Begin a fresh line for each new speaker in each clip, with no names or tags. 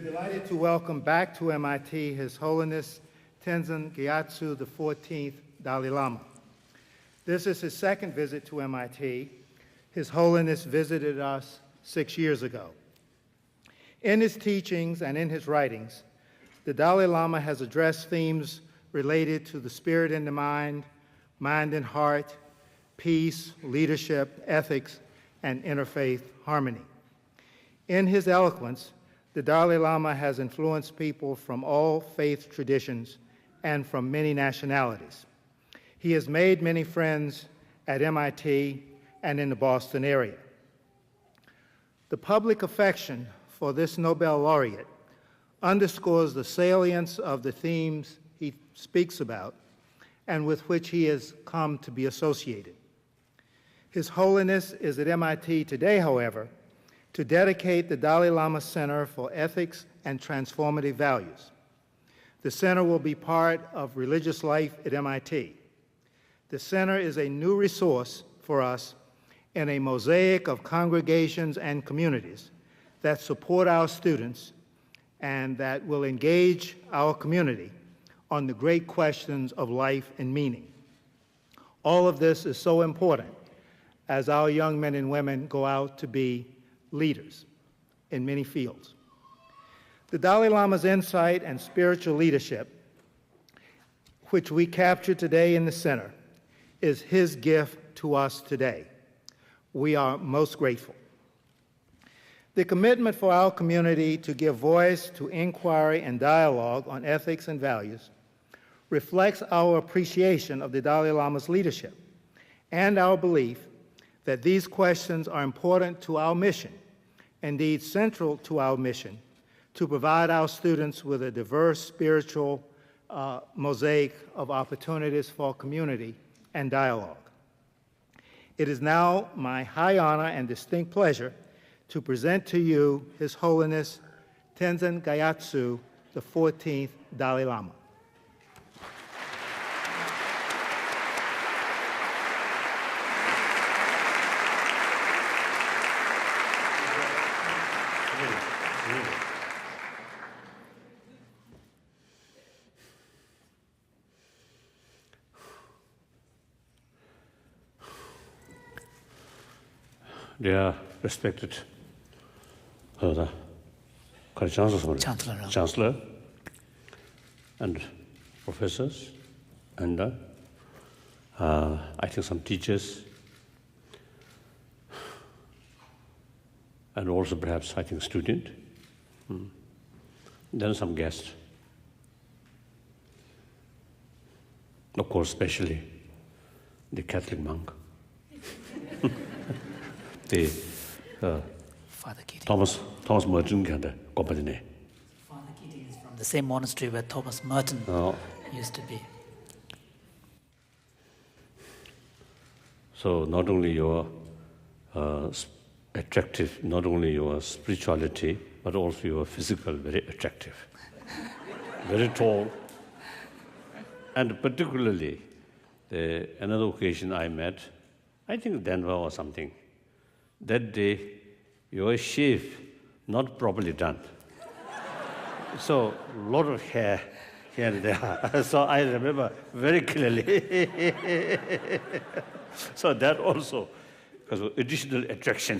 Delighted to welcome back to MIT His Holiness Tenzin Gyatso XIV Dalai Lama. This is his second visit to MIT. His Holiness visited us 6 years ago. In his teachings and in his writings, the Dalai Lama has addressed themes related to the spirit and the mind and heart, peace, leadership, ethics, and interfaith harmony. In his eloquence, the Dalai Lama has influenced people from all faith traditions and from many nationalities. He has made many friends at MIT and in the Boston area. The public affection for this Nobel laureate underscores the salience of the themes he speaks about and with which he has come to be associated. His Holiness is at MIT today, however, to dedicate the Dalai Lama Center for Ethics and Transformative Values. The center will be part of religious life at MIT. The center is a new resource for us in a mosaic of congregations and communities that support our students and that will engage our community on the great questions of life and meaning. All of this is so important as our young men and women go out to be leaders in many fields. The Dalai Lama's insight and spiritual leadership, which we capture today in the center, is his gift to us today. We are most grateful. The commitment for our community to give voice to inquiry and dialogue on ethics and values reflects our appreciation of the Dalai Lama's leadership and our belief that these questions are important to our mission, indeed central to our mission, to provide our students with a diverse spiritual mosaic of opportunities for community and dialogue. It is now my high honor and distinct pleasure to present to you His Holiness Tenzin Gyatso XIV Dalai Lama.
Dear respected Chancellor and professors and I think some teachers and also perhaps I think student, then some guests. Of course, especially the Catholic monk. The
Father Keating.
Thomas Merton Father
Keating is from the same monastery where Thomas Merton used to be.
So not only your attractive, not only your spirituality, but also your physical very attractive, very tall, and particularly another occasion I met, I think Denver or something. That day, your shave not properly done. So, a lot of hair here and there. So I remember very clearly. So that also, because of additional attraction.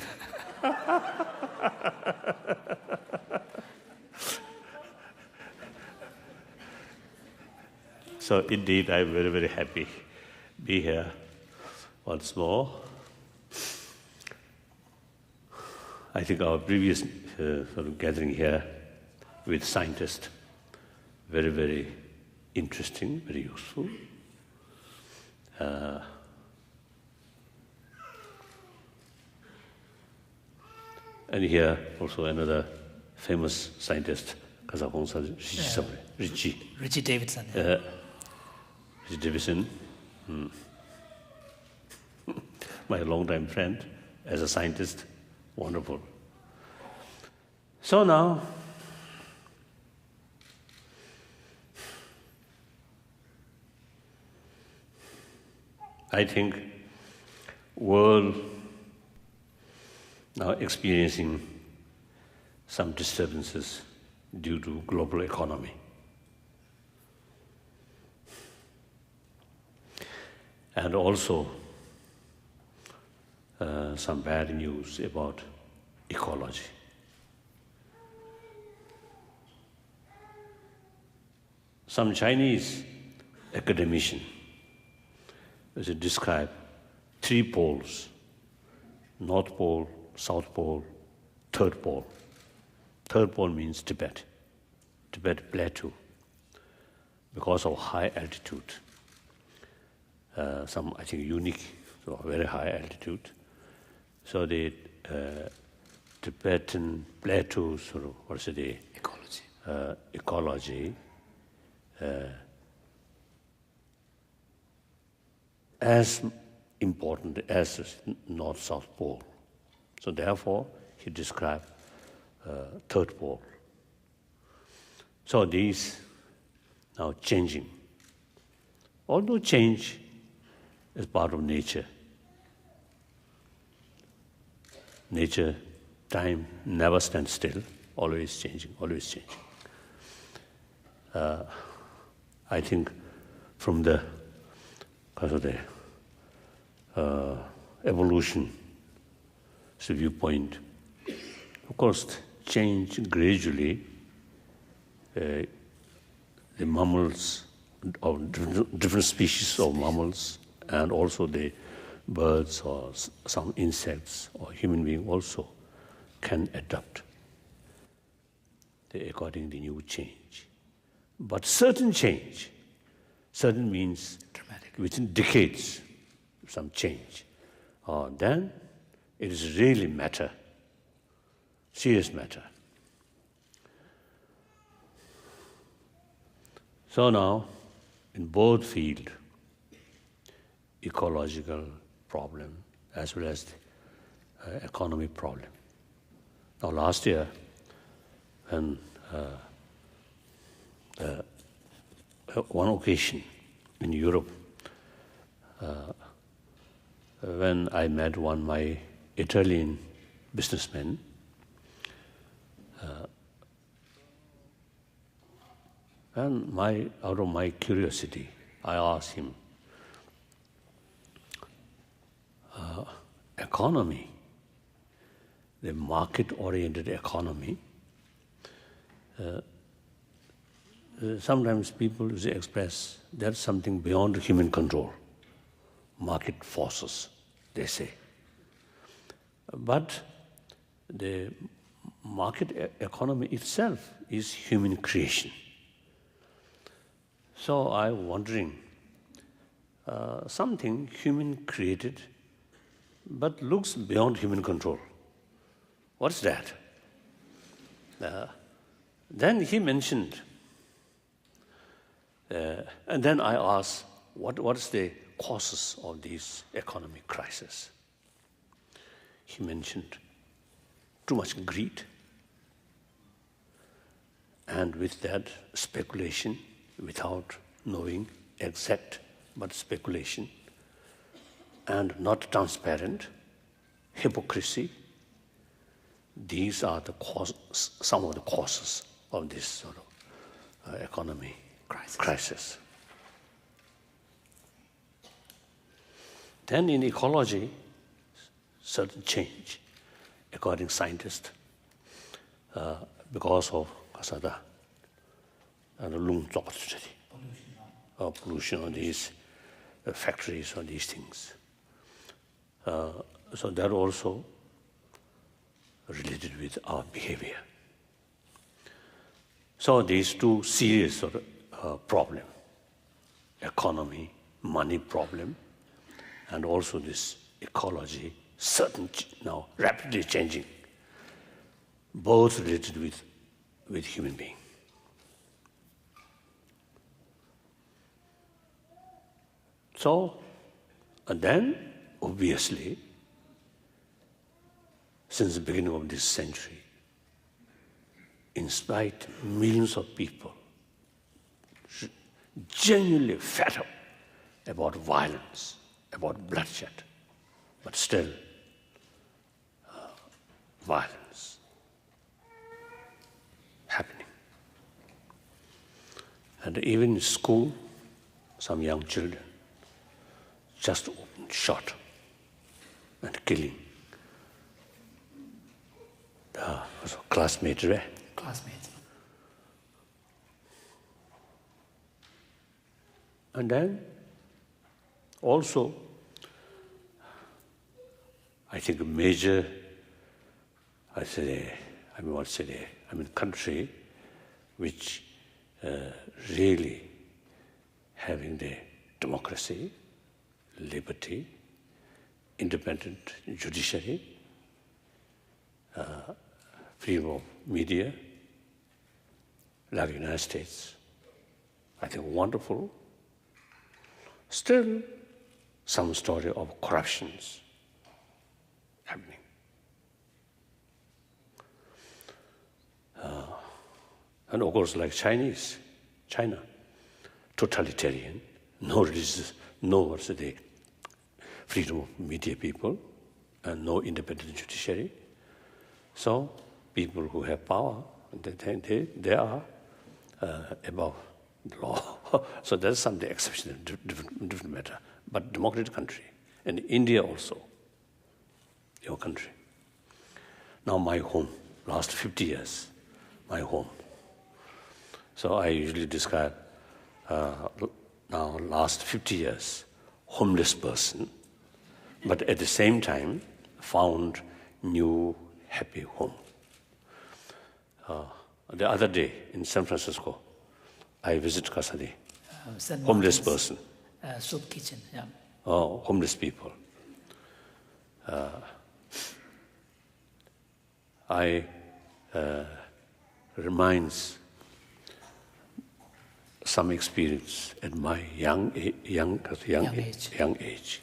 So indeed, I'm very, very happy to be here once more. I think our previous sort of gathering here with scientists, very, very interesting, very useful. And here also another famous scientist,
Richie Davidson.
Richie Davidson, my longtime friend as a scientist. Wonderful. So now, I think world now experiencing some disturbances due to global economy. And also some bad news about ecology. Some Chinese academician describe 3 poles: North Pole, South Pole, Third Pole. Third pole means Tibet Plateau, because of high altitude. Some, I think, unique, so very high altitude. So the Tibetan plateau, sort of, what's the ecology, as important as the North-South Pole. So therefore, he described Third Pole. So these now changing. Although change is part of nature. Nature, time never stands still, always changing, always changing. I think from the evolution viewpoint, of course, change gradually. The mammals, or different species of mammals, and also the birds or some insects or human beings also can adapt according to the new change. But certain change, certain means dramatic, within decades, some change, then it is really matter, serious matter. So now, in both fields, ecological problem as well as the economic problem. Now last year, when one occasion in Europe, when I met my Italian businessman, and out of my curiosity, I asked him, economy, the market-oriented economy, sometimes people express that's something beyond human control, market forces, they say. But the market economy itself is human creation. So I'm wondering, something human created but looks beyond human control. What's that? Then he mentioned, and then I asked, what's the causes of this economic crisis? He mentioned too much greed, and with that speculation, without knowing exact, but speculation, and not transparent, hypocrisy. These are some of the causes of this sort of economy crisis. Then in ecology, certain change, according to scientists, because of pollution on these factories or these things. So that also related with our behavior. So these two serious sort of problem, economy, money problem, and also this ecology, certain now rapidly changing, both related with human being. So, and then, obviously, since the beginning of this century, in spite millions of people genuinely fed up about violence, about bloodshed, but still violence happening. And even in school, some young children just open shot and killing the classmates, right?
Classmates.
And then also, I think a major, country which really having the democracy, liberty, independent judiciary, freedom of media, like the United States. I think wonderful. Still, some story of corruptions happening. And of course, like China, totalitarian, no religious, no the freedom of media people, and no independent judiciary. So people who have power, they are above the law. So that's something exceptional, different matter. But democratic country, and India also, your country. Now my home, last 50 years, my home. So I usually describe now last 50 years, homeless person, but at the same time found new happy home. The other day in San Francisco, I visit Kasadi,
St.
homeless
Martin's,
person,
soup kitchen, yeah.
homeless people. I reminds some experience at my young age.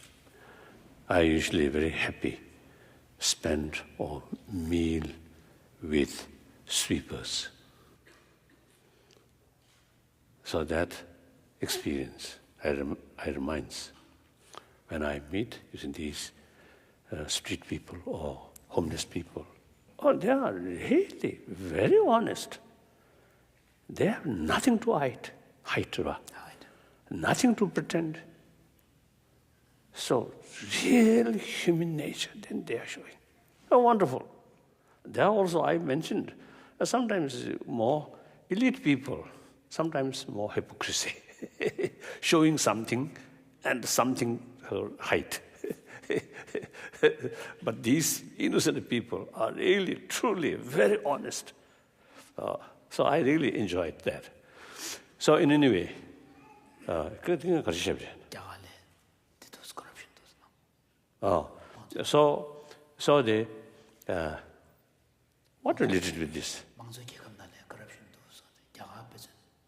I usually very happy spend or meal with sweepers. So that experience I reminds when I meet using these street people or homeless people. Oh, they are really very honest. They have nothing to hide. Nothing to pretend. So, real human nature, then they are showing. Oh, wonderful. There also, I mentioned, sometimes more elite people, sometimes more hypocrisy, showing something and something hide. But these innocent people are really, truly very honest. So I really enjoyed that. So in any way, those corruption. So the what related with this?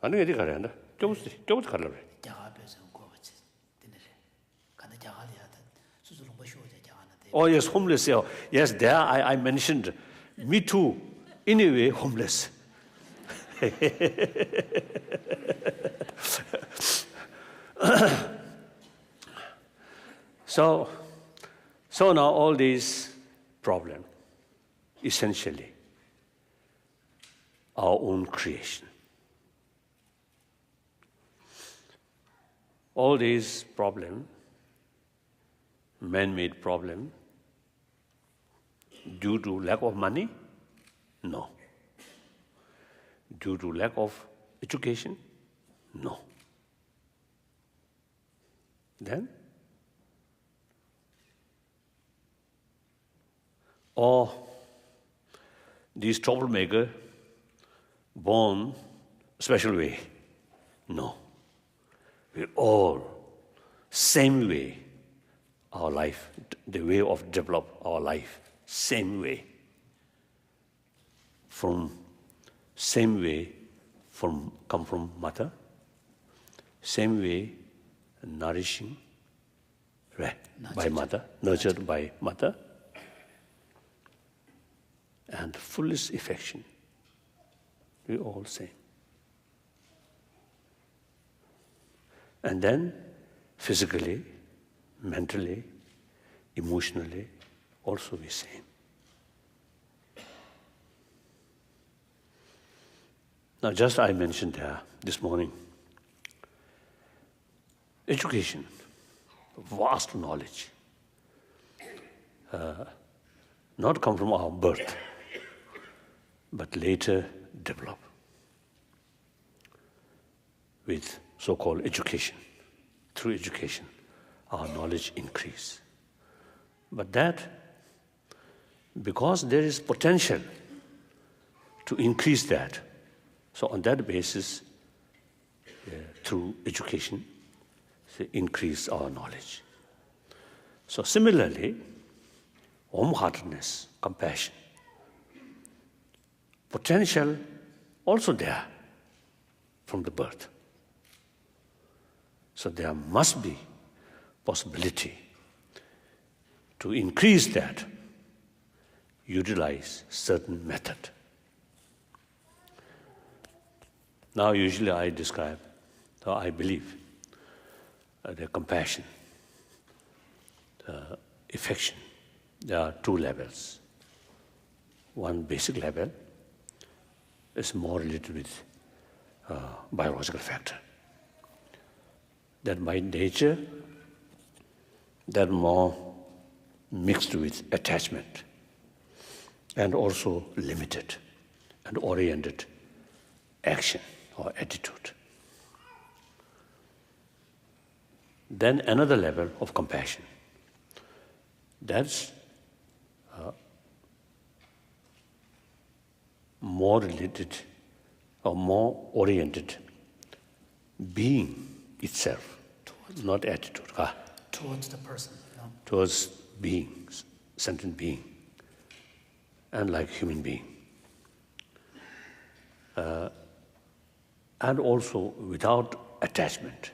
아니 어디 가려나? 저부터 가려고 그래. Oh yes, homeless. Yeah. Yes, there I mentioned. Me too. Anyway, homeless. So now all these problems, essentially, our own creation. All these problems, man-made problem, due to lack of money? No. Due to lack of education? No. Then? Or these troublemakers born special way? No. We all, same way, our life, the way of develop our life, same way. Same way come from mother, same way nourishing, right, by mother, nurtured by mother, and fullest affection. We all same. And then physically, mentally, emotionally, also we same. Now, just I mentioned this morning, education, vast knowledge, not come from our birth, but later develop with so-called education. Through education, our knowledge increase. But that, because there is potential to increase that, so on that basis, through education, increase our knowledge. So similarly, warm-heartedness, compassion, potential also there from the birth. So there must be possibility to increase that, utilize certain method. Now usually I describe, or I believe, the compassion, the affection. There are two levels. One basic level is more related with biological factor. That by nature, they're more mixed with attachment and also limited and oriented action or attitude. Then another level of compassion. That's more related or more oriented being itself, not attitude.
Towards the person. No?
Towards beings, sentient being, and like human being. And also without attachment.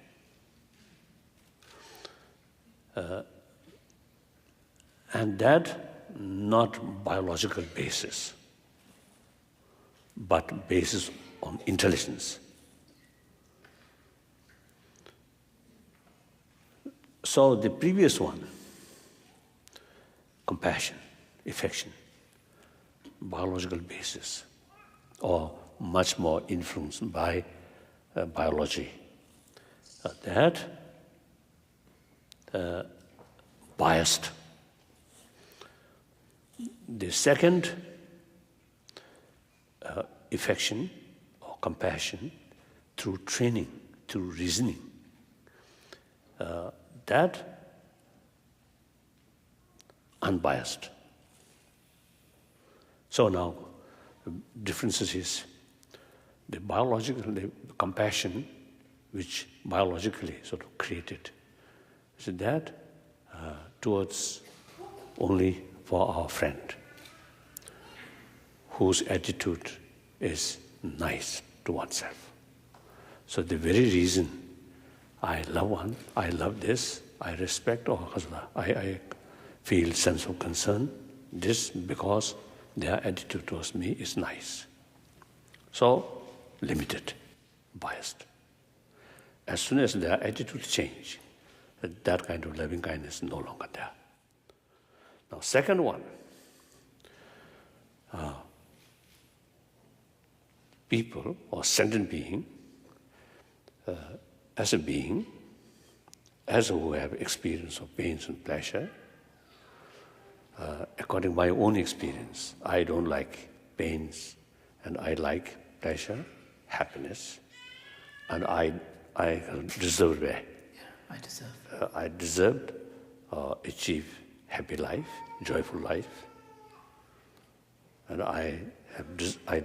And that not biological basis, but basis on intelligence. So the previous one, compassion, affection, biological basis, or much more influenced by biology. That biased. The second affection or compassion through training, through reasoning, that unbiased. So now, the differences is the biological the compassion, which biologically sort of created, so that towards only for our friend, whose attitude is nice to oneself. So the very reason I love one, I love this, I respect, or I feel sense of concern, this because their attitude towards me is nice. So, limited, biased. As soon as their attitude change, that kind of loving kindness is no longer there. Now, second one, people or sentient being, as a being, as who have experience of pains and pleasure, according to my own experience, I don't like pains and I like pleasure, happiness, and I deserve it.
Yeah, I deserve.
I deserved achieve happy life, joyful life, and I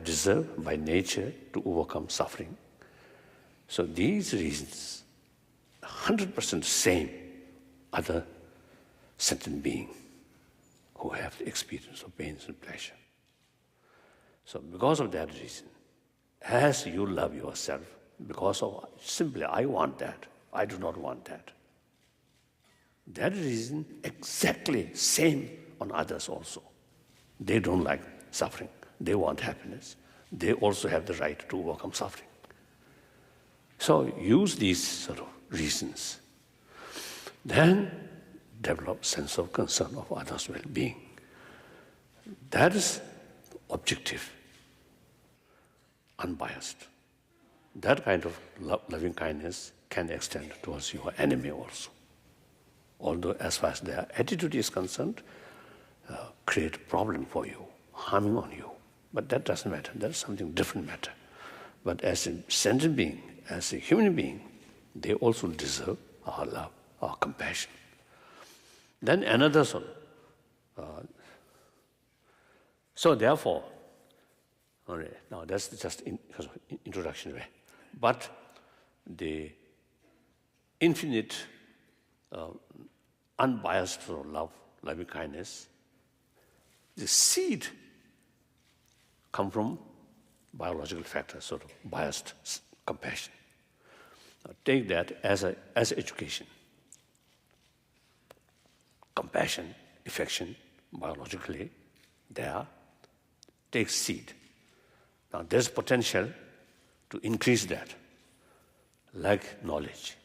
deserve by nature to overcome suffering. So these reasons, 100% same other sentient being who have the experience of pains and pleasure. So because of that reason, as you love yourself, because of simply I want that, I do not want that. That reason exactly same on others also. They don't like suffering. They want happiness. They also have the right to overcome suffering. So use these sort of reasons. Then develop sense of concern of others' well-being. That is objective, unbiased. That kind of loving kindness can extend towards your enemy also. Although as far as their attitude is concerned, create a problem for you, harming on you. But that doesn't matter. That's something different matter. But as a sentient being, as a human being, they also deserve our love, our compassion. Then another sort. So therefore, now that's just introduction way. But the infinite, unbiased sort of love, loving kindness, the seed come from biological factors, sort of biased compassion. Now take that as education. Compassion, affection, biologically, there, take seed. Now there's potential to increase that, like knowledge.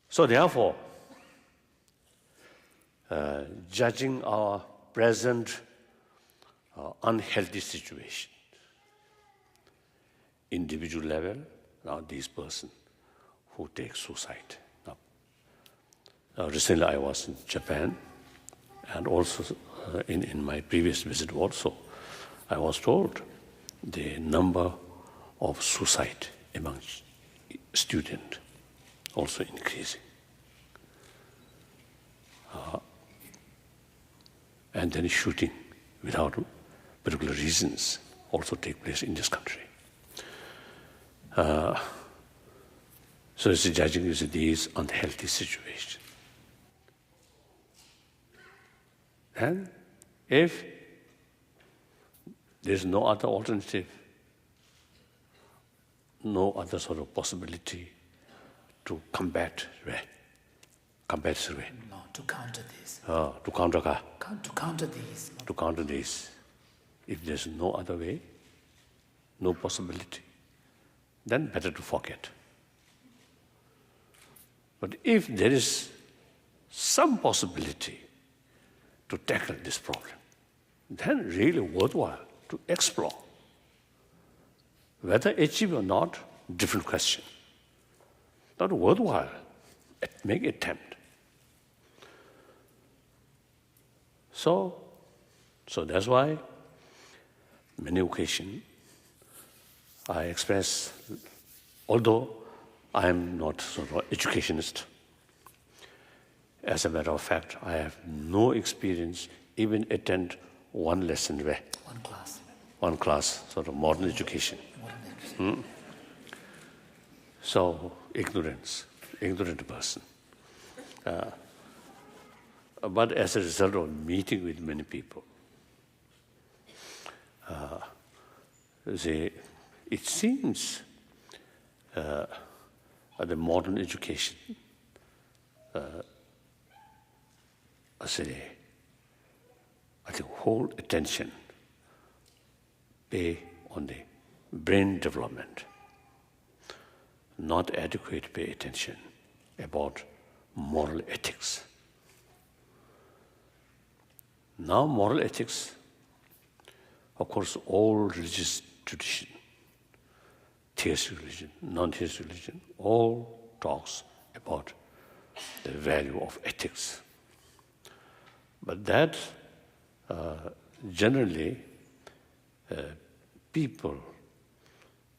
So therefore, judging our present unhealthy situation, individual level, now this person who takes suicide. Now, recently I was in Japan, and also in my previous visit also, I was told the number of suicide among students also increasing. And then shooting without particular reasons also take place in this country. So it's judging these unhealthy situations. And if there's no other alternative, no other sort of possibility to combat this way.
No, to counter this.
To counter
To counter these.
to counter this. If there's no other way, no possibility, then better to forget. But if there is some possibility to tackle this problem, then really worthwhile to explore. Whether achieve or not, different question. Not worthwhile, make attempt. So that's why many occasions I express, although I am not sort of educationist, as a matter of fact, I have no experience, even attend one lesson where. One class, sort of modern education. So, ignorant person. But as a result of meeting with many people, it seems the modern education, I think whole attention pay on the brain development, not adequate pay attention about moral ethics. Now moral ethics, of course, all religious tradition, theistic religion, non-theistic religion, all talks about the value of ethics. But that generally people,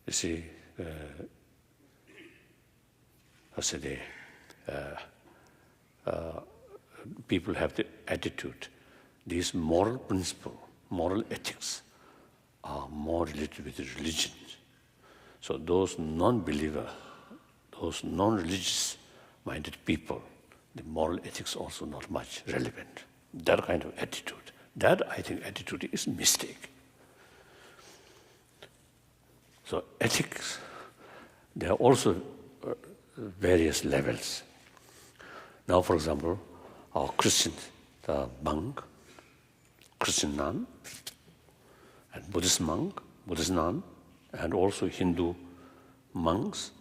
you see, people have the attitude, these moral principle, moral ethics are more related with religion. So those non-believer, those non-religious minded people, the moral ethics also not much relevant. That kind of attitude, that I think attitude is a mistake. So ethics, there are also various levels. Now, for example, our Christian monk, Christian nun, and Buddhist monk, Buddhist nun, and also Hindu monks,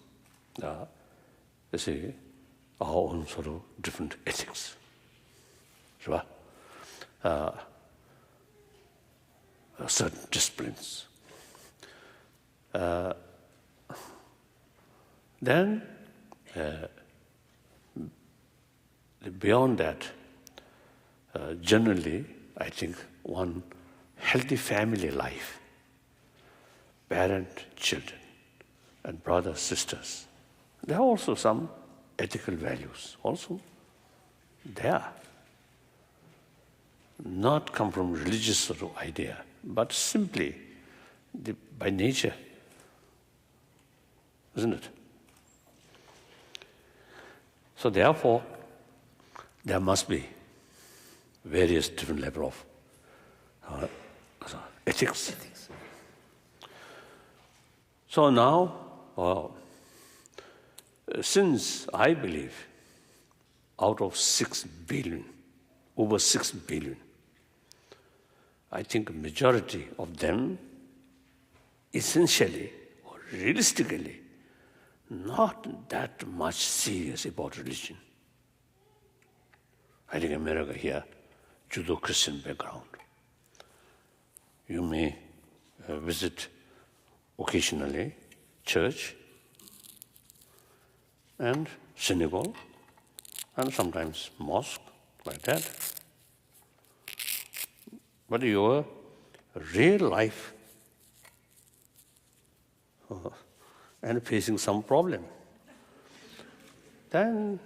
they say, our own sort of different ethics. Right? Certain disciplines. Then, beyond that, generally, I think one healthy family life, parent, children, and brothers, sisters, there are also some ethical values also there. Not come from religious sort of idea, but simply by nature, isn't it? So therefore, there must be various different level of ethics. So now, since I believe out of 6 billion, over 6 billion, I think majority of them essentially or realistically not that much serious about religion. I think America here, Judo-Christian background. You may visit occasionally church and synagogue and sometimes mosque, like that. But your real life and facing some problem, then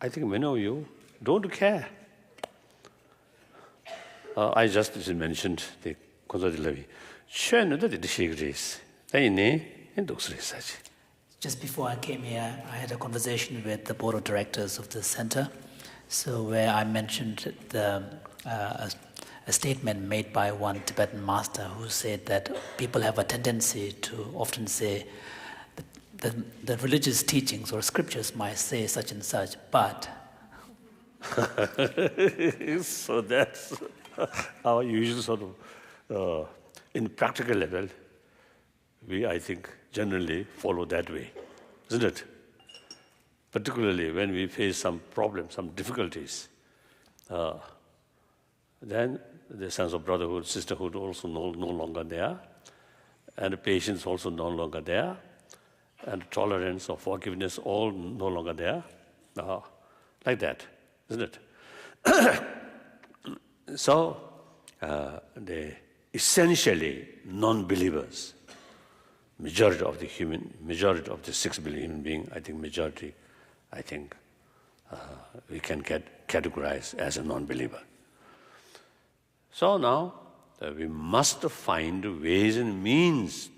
I think many of you don't care. I just mentioned the Konzadilavi.
Just before I came here, I had a conversation with the board of directors of the center, so where I mentioned a statement made by one Tibetan master who said that people have a tendency to often say the religious teachings or scriptures might say such and such, but...
So that's our usual sort of, in practical level, we, I think, generally follow that way, isn't it? Particularly when we face some problems, some difficulties, then the sense of brotherhood, sisterhood also no longer there, and patience also no longer there, and tolerance or forgiveness all no longer there, like that, isn't it? So, the essentially non-believers, majority of the 6 billion human beings, I think majority, we can categorize as a non-believer. So now, we must find ways and means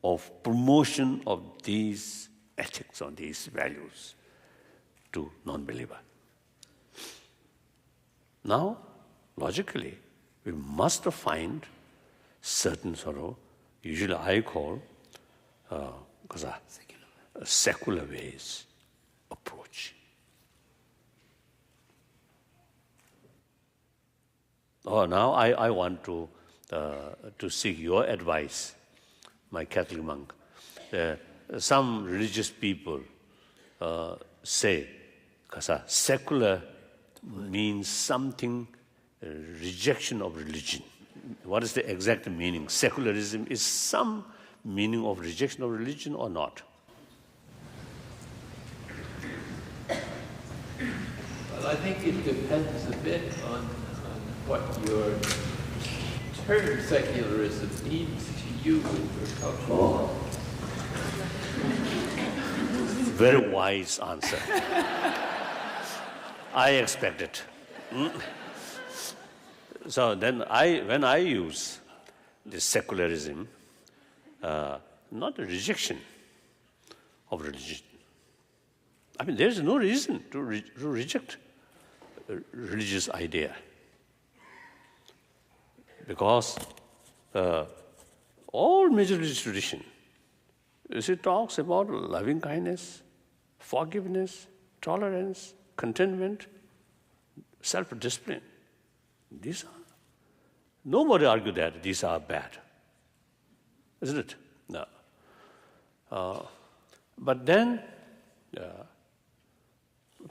of promotion of these ethics or these values to non-believer. Now, logically, we must find certain sort of, usually I call secular ways approach. Now I want to seek your advice, my Catholic monk. Some religious people say, secular means something, rejection of religion. What is the exact meaning? Secularism is some meaning of rejection of religion or not?
Well, I think it depends a bit on what your term secularism means to you in your culture.
Very wise answer. I expect it. So then when I use this secularism, not a rejection of religion. I mean, there's no reason to reject a religious idea. Because all major religious tradition, it talks about loving kindness, forgiveness, tolerance, contentment, self-discipline. These are, nobody argued that these are bad, isn't it? No. But then,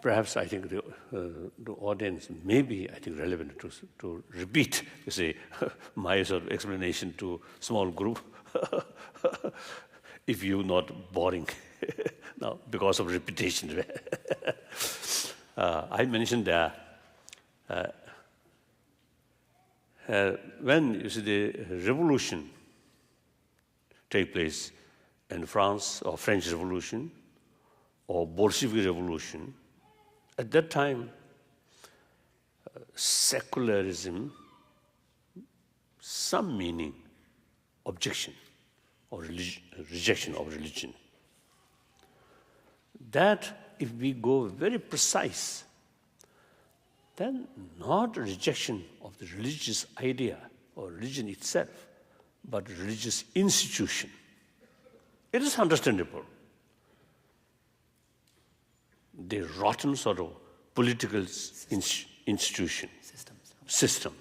perhaps I think the audience may be, I think, relevant to repeat, you see, my sort of explanation to small group. if you're not boring. Now, because of repetition. I mentioned when you see the revolution take place in France, or French Revolution, or Bolshevik Revolution, at that time, secularism, some meaning, objection, or rejection of religion. That, if we go very precise, then not rejection of the religious idea or religion itself, but religious institution. It is understandable. The rotten sort of political institution, system.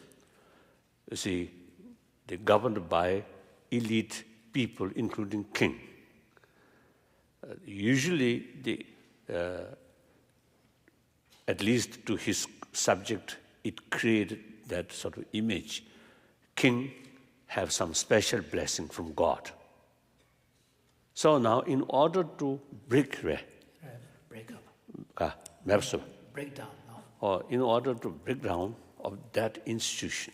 You see, they're governed by elite people, including king. Usually, at least to his subject, it created that sort of image. King have some special blessing from God. So now, in order to break down,
no?
or in order to break down of that institution,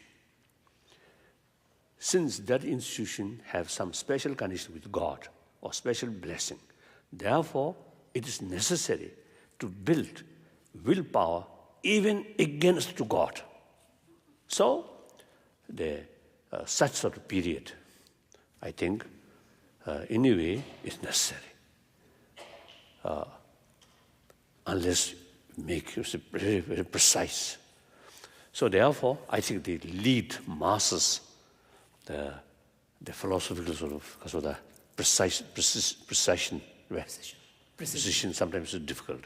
since that institution have some special connection with God or special blessing, therefore, it is necessary to build willpower even against to God. So, such sort of period, I think, anyway, is necessary. Unless you make it very, very precise. So therefore, I think the lead masses, the philosophical sort of precision sometimes is difficult.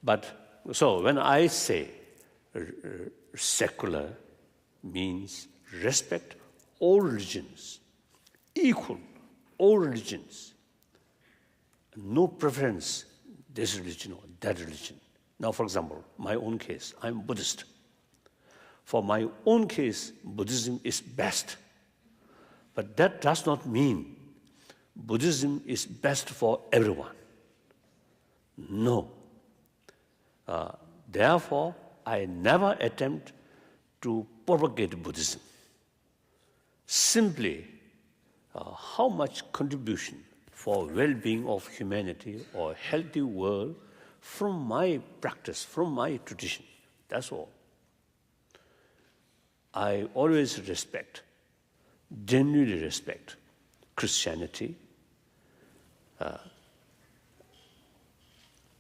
But so when I say secular means respect all religions, equal, all religions, no preference, this religion or that religion. Now, for example, my own case, I'm Buddhist. For my own case, Buddhism is best. But that does not mean Buddhism is best for everyone. No. Therefore, I never attempt to propagate Buddhism. Simply, how much contribution for well-being of humanity or healthy world from my practice, from my tradition. That's all. I always respect, genuinely respect Christianity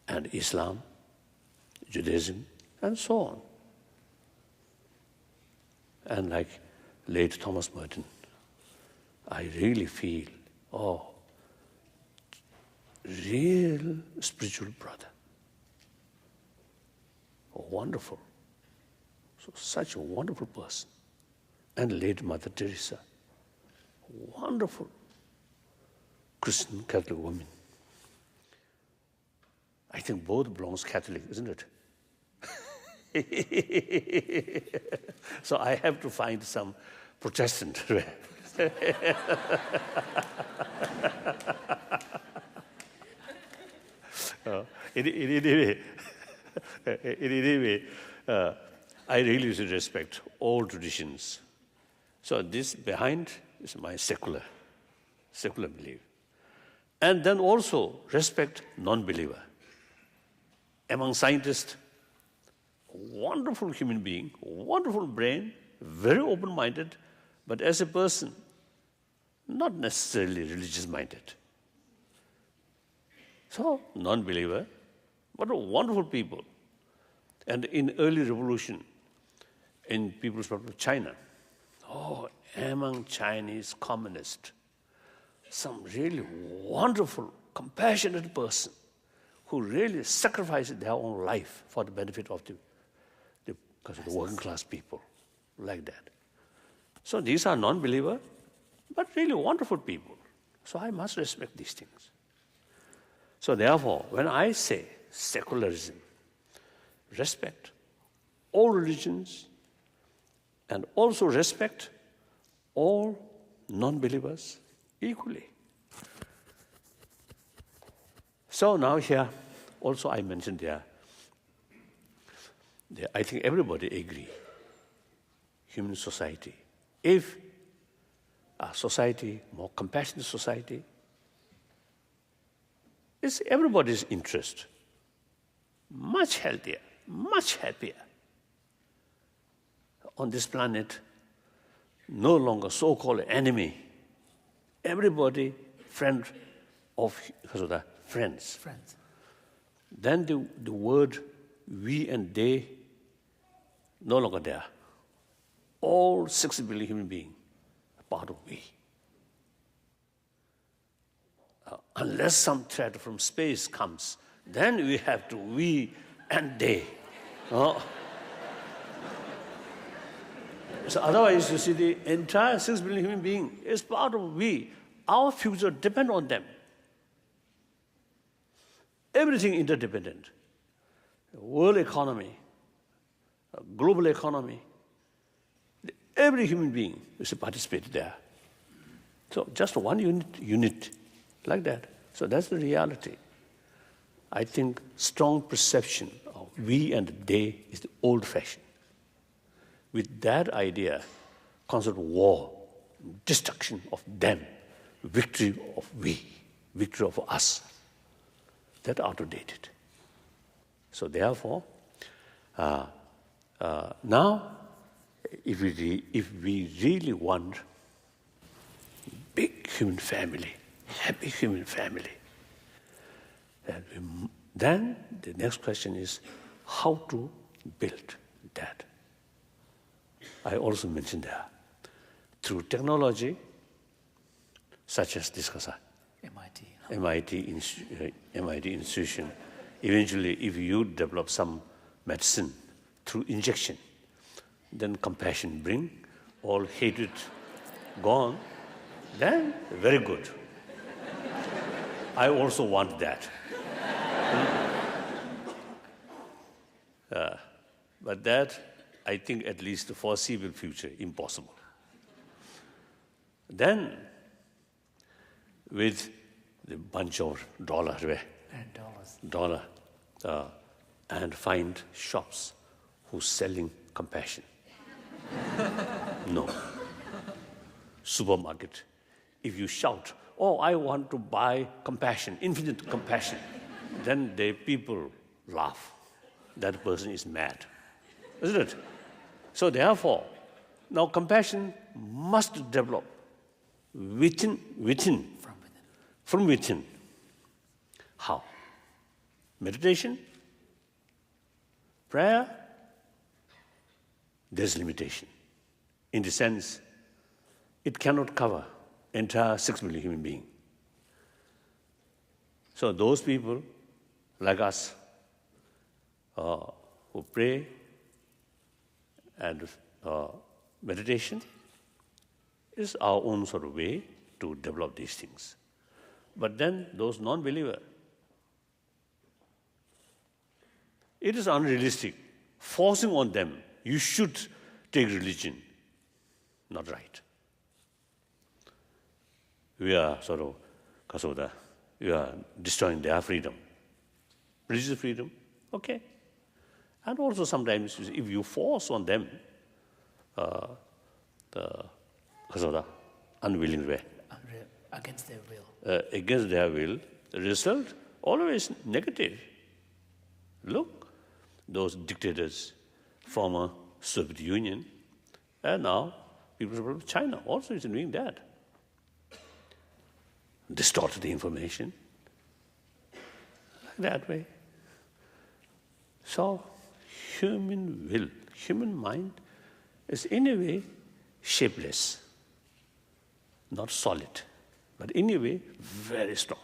and Islam, Judaism, and so on. And like late Thomas Merton, I really feel, real spiritual brother. Wonderful. So such a wonderful person. And late Mother Teresa. Wonderful Christian Catholic woman. I think both belongs Catholic, isn't it? So I have to find some Protestant. Anyway, I really respect all traditions. So this behind is my secular belief. And then also respect non-believer. Among scientists, wonderful human being, wonderful brain, very open-minded, but as a person, not necessarily religious-minded. So, non-believer, but wonderful people. And in early revolution, in People's Republic of China, among Chinese communists, some really wonderful, compassionate person who really sacrificed their own life for the benefit of the working class people, like that. So these are non-believer, but really wonderful people. So I must respect these things. So therefore, when I say secularism, respect all religions and also respect all non-believers equally. So now here, also I mentioned there, I think everybody agree, human society. If a society, more compassionate society, it's everybody's interest, much healthier, much happier. On this planet, no longer so-called enemy, everybody friend of friends.
Friends.
Then the word we and they no longer there. All 6 billion human beings are part of we. Unless some threat from space comes, then we have to we and they. So otherwise, you see, the entire 6 billion human being is part of we. Our future depends on them. Everything interdependent. World economy, global economy, every human being is a participant there. So just one unit like that. So that's the reality. I think strong perception of we and they is the old fashion. With that idea, concept of war, destruction of them, victory of we, victory of us, that outdated. So therefore, now, if we really want big human family, happy human family, then the next question is how to build that. I also mentioned that through technology, such as this MIT institution, eventually if you develop some medicine through injection, then compassion bring, all hatred gone, then very good. I also want that. But that, I think at least the foreseeable future, impossible. Then, with the bunch of dollars, and find shops who's selling compassion. No. Supermarket. If you shout, oh, I want to buy compassion, infinite compassion, then the people laugh. That person is mad. Isn't it? So therefore, now compassion must develop from within. How? Meditation? Prayer? There's limitation. In the sense, it cannot cover entire 6 million human beings. So those people, like us, who pray and meditation is our own sort of way to develop these things. But then those non-believers, it is unrealistic. Forcing on them, you should take religion. Not right. We are we are destroying their freedom. Religious freedom, okay. And also sometimes, if you force on them, the unwilling way.
Against their will.
Against their will, the result always negative. Look, those dictators, former Soviet Union, and now people from China also is doing that. Distort the information that way. So, human will, human mind is in a way shapeless, not solid, but in a way very strong,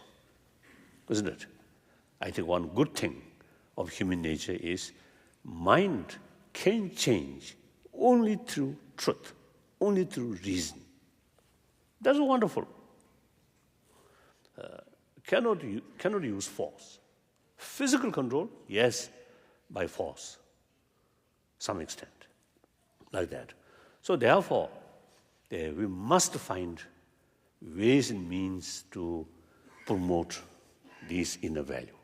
isn't it? I think one good thing of human nature is mind can change only through truth, only through reason. That's wonderful. Cannot use force. Physical control, yes, by force, some extent, like that. So therefore, we must find ways and means to promote these inner value.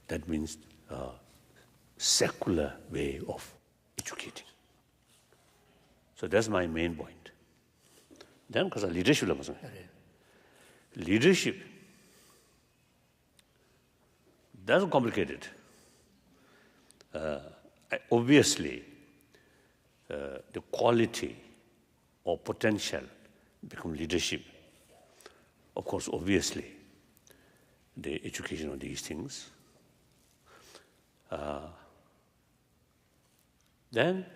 That means secular way of educating. So that's my main point. Then, because leadership, leadership, that's complicated. Obviously, the quality or potential become leadership. Of course, obviously, the education of these things. Then,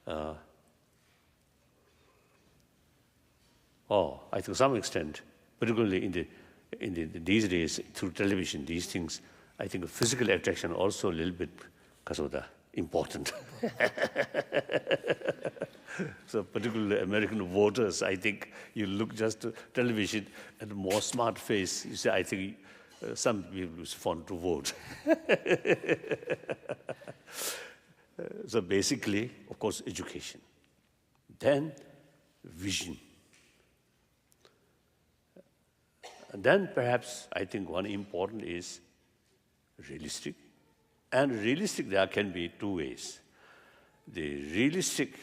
I think to some extent, particularly in these days through television, these things, I think physical attraction also a little bit because of the important. So particularly American voters, I think you look just to television and a more smart face, you say, I think some people is fun to vote. So basically, of course, education. Then vision. And then perhaps I think one important is realistic. And realistic there can be two ways. The realistic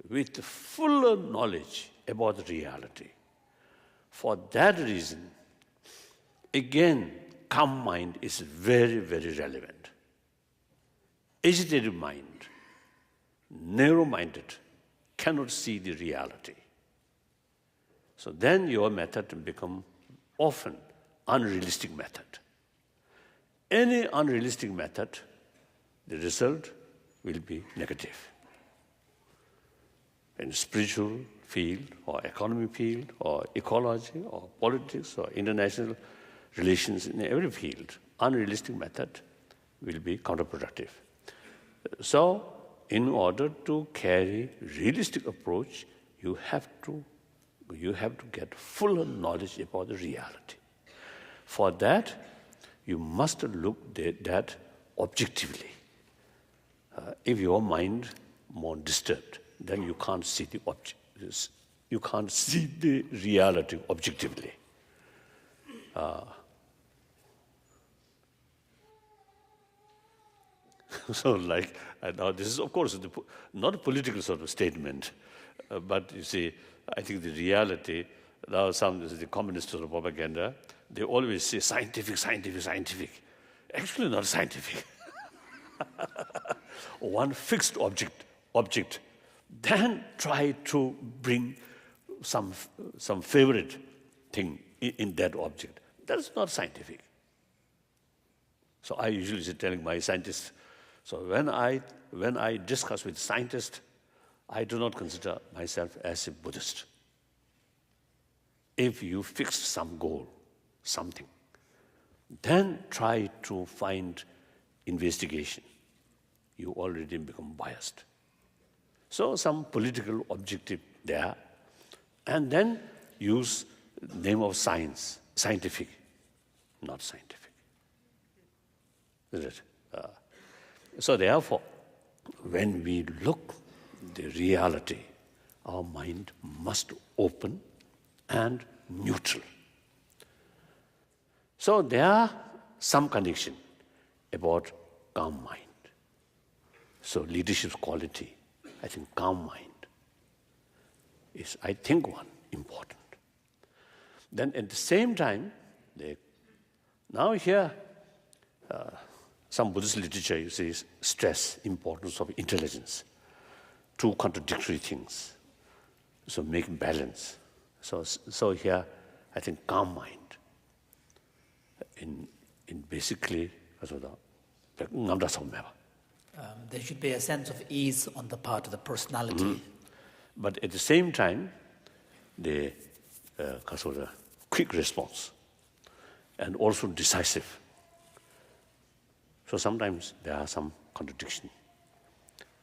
with fuller knowledge about the reality. For that reason, again, calm mind is very, very relevant. Agitated mind, narrow-minded, cannot see the reality. So then your method becomes often unrealistic method. Any unrealistic method, the result will be negative. In spiritual field, or economy field, or ecology, or politics, or international relations, in every field, unrealistic method will be counterproductive. So, in order to carry realistic approach, you have to get fuller knowledge about the reality. For that, you must look at that objectively. If your mind more disturbed, then you can't see the reality objectively. So, like, now this is, of course, not a political sort of statement, but you see, I think the reality, now the communist sort of propaganda, they always say scientific, scientific, scientific. Actually not scientific. One fixed object, then try to bring some favorite thing in that object. That's not scientific. So I usually say telling my scientists, so when I discuss with scientists, I do not consider myself as a Buddhist. If you fix some goal, something, then try to find investigation. You already become biased. So some political objective there, and then use name of science, scientific, not scientific. Is it? So therefore, when we look the reality, our mind must open and neutral. So there are some condition about calm mind. So leadership quality, I think calm mind is, I think, one important. Then at the same time, now here, some Buddhist literature, you see, stress importance of intelligence. Two contradictory things. So make balance. So here, I think calm mind. In basically,
there should be a sense of ease on the part of the personality.
But at the same time, the quick response and also decisive. So sometimes there are some contradiction,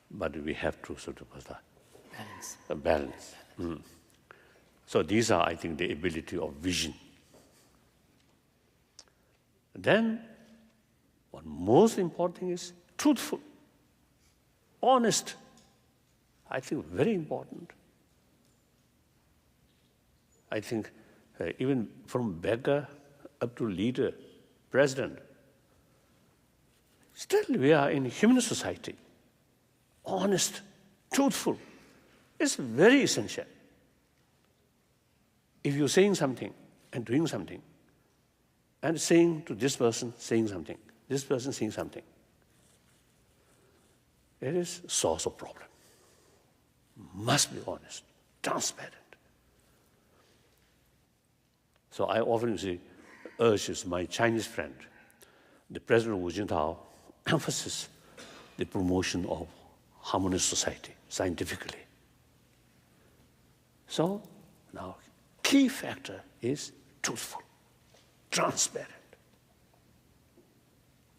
but we have to sort of balance. So these are, I think, the ability of vision. Then, one most important thing is truthful, honest. I think very important. I think even from beggar up to leader, president. Still, we are in human society. Honest, truthful is very essential. If you're saying something and doing something, and saying to this person, saying something, this person saying something, it is source of problem. Must be honest, transparent. So I often urge my Chinese friend, the President Wu Jintao, emphasize the promotion of harmonious society scientifically. So now, key factor is truthful, transparent,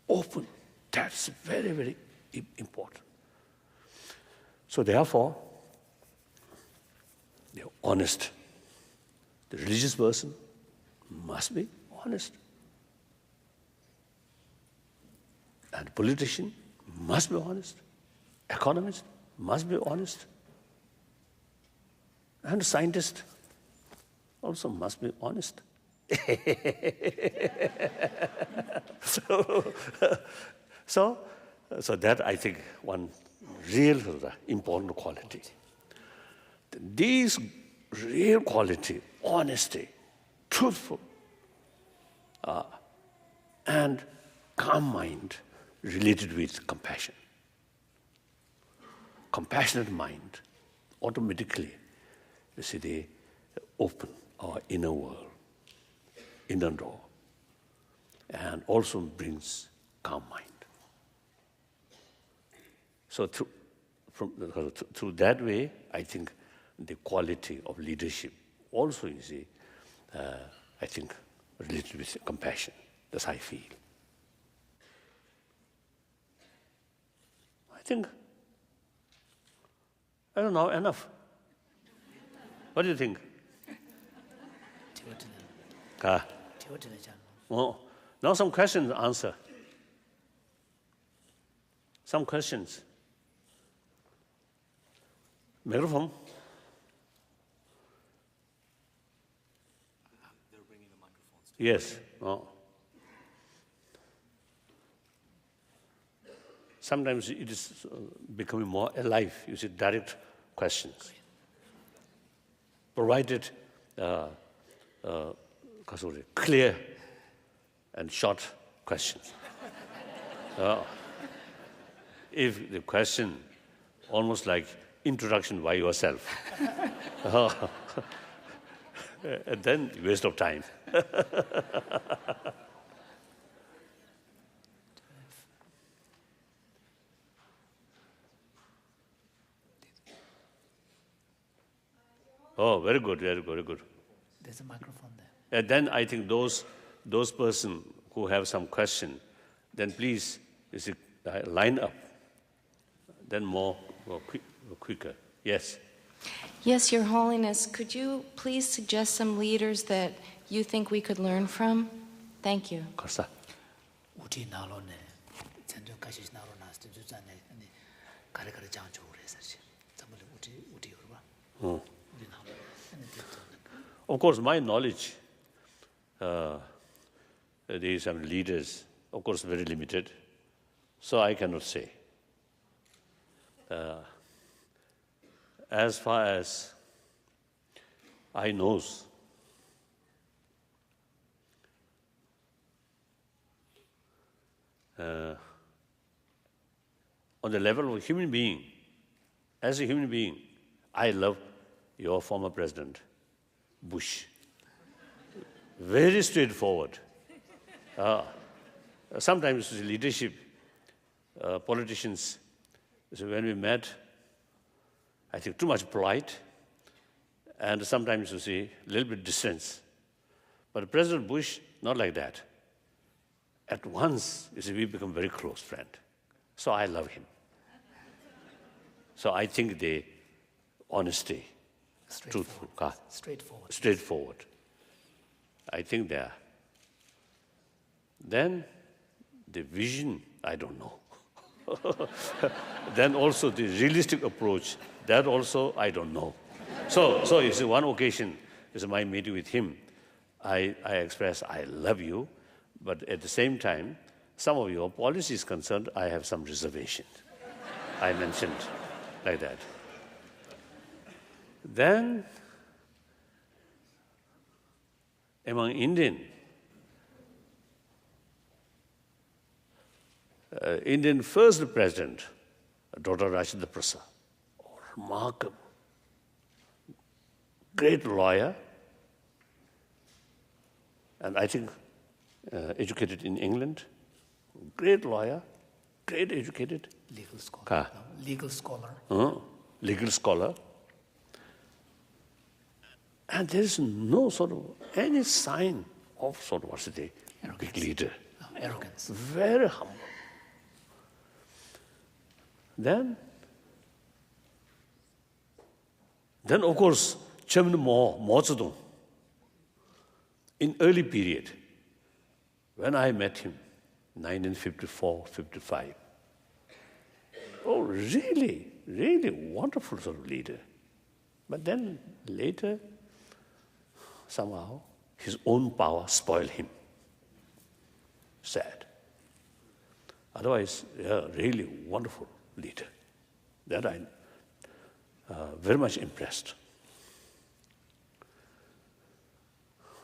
open. That's very, very important. So therefore, they're honest. The religious person must be honest. And politician must be honest. Economist must be honest. And scientist also must be honest. So that I think one real important quality. These real quality, honesty, truthful, and calm mind related with compassion. Compassionate mind automatically, they open our inner world, inner door, and also brings calm mind. So through that way, I think the quality of leadership also is, I think, related with compassion. That's how I feel. I think, I don't know, enough. What do you think? Well, now some questions answer. Some questions. Microphone.
They're bringing the microphones.
Yes. Oh. Sometimes it is becoming more alive. You see, direct questions. Provided clear and short questions. If the question almost like introduction by yourself, and then waste of time. Oh, very good, very good, very good.
There's a microphone there.
And then I think those persons who have some question, then please line up. Then more quicker. Yes.
Yes, Your Holiness. Could you please suggest some leaders that you think we could learn from? Thank you.
Karsa.
우리 나로네 전전까지 나로나 전전에 가르가르 장조 그래 사실. 정말 우리 여러분. 우리 나로.
Of course, my knowledge, there is some leaders, of course, very limited, so I cannot say. As far as I know, on the level of a human being, as a human being, I love your former president, Bush. Very straightforward. Sometimes leadership, politicians, so when we met, I think too much polite, and sometimes you see a little bit distance. But President Bush, not like that. At once, you see, we become very close friend. So I love him. So I think the honesty, truthful, straightforward. I think there. Then the vision, I don't know. Then also the realistic approach, that also I don't know. So you see, one occasion is my meeting with him, I express I love you, but at the same time, some of your policies concerned, I have some reservation. I mentioned like that. Then, among Indian first president, Dr. Rajendra Prasad, remarkable, great lawyer, and I think educated in England, great lawyer, great educated.
Legal scholar.
Ka.
No, legal scholar.
Legal scholar. And there is no sort of any sign of sort of what's the big leader.
No, arrogance.
Very humble. Then of course, Chairman Mao Zedong, in early period, when I met him, 1954, 55, oh, really, really wonderful sort of leader. But then later, somehow, his own power spoiled him. Sad. Otherwise, yeah, really wonderful leader. That I'm very much impressed.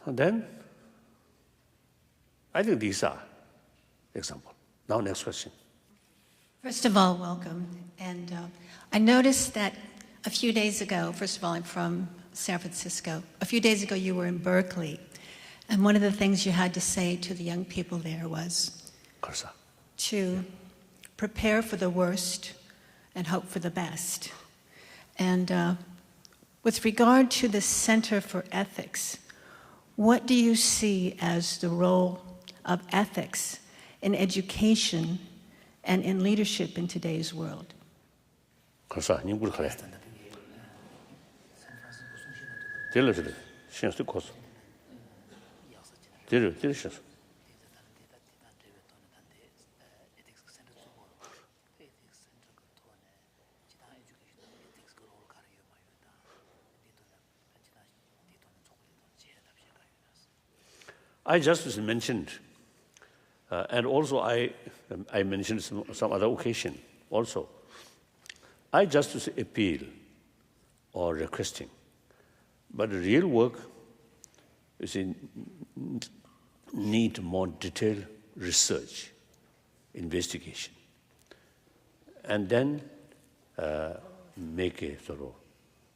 And then, I think these are examples. Now, next question.
First of all, welcome. And I noticed that a few days ago, first of all, I'm from San Francisco. A few days ago, you were in Berkeley. And one of the things you had to say to the young people there was
Karsa.
to prepare for the worst and hope for the best. And with regard to the Center for Ethics, what do you see as the role of ethics in education and in leadership in today's world?
Karsa, you will correct. Tell us, she has to cause. Tell us. I just mentioned, and also I mentioned some other occasion also. I just appeal or requesting, but the real work is need more detailed research, investigation, and then make a sort of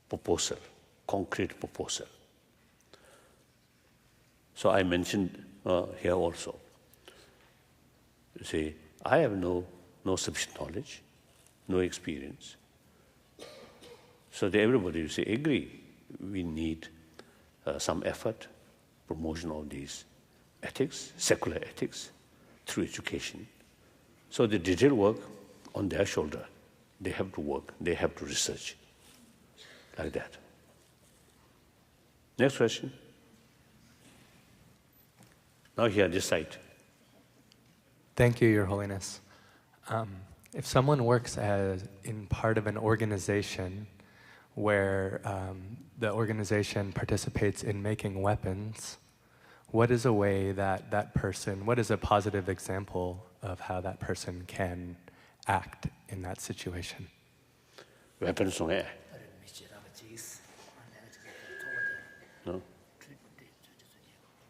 proposal, concrete proposal. So I mentioned here also, you see, I have no sufficient knowledge, no experience. So everybody, you see, agree we need some effort, promotion of these ethics, secular ethics, through education. So the detailed work on their shoulder, they have to work, they have to research, like that. Next question. Now here, this side.
Thank you, Your Holiness. If someone works in part of an organization where the organization participates in making weapons, what is a way that person, what is a positive example of how that person can act in that situation?
Weapons on air. No?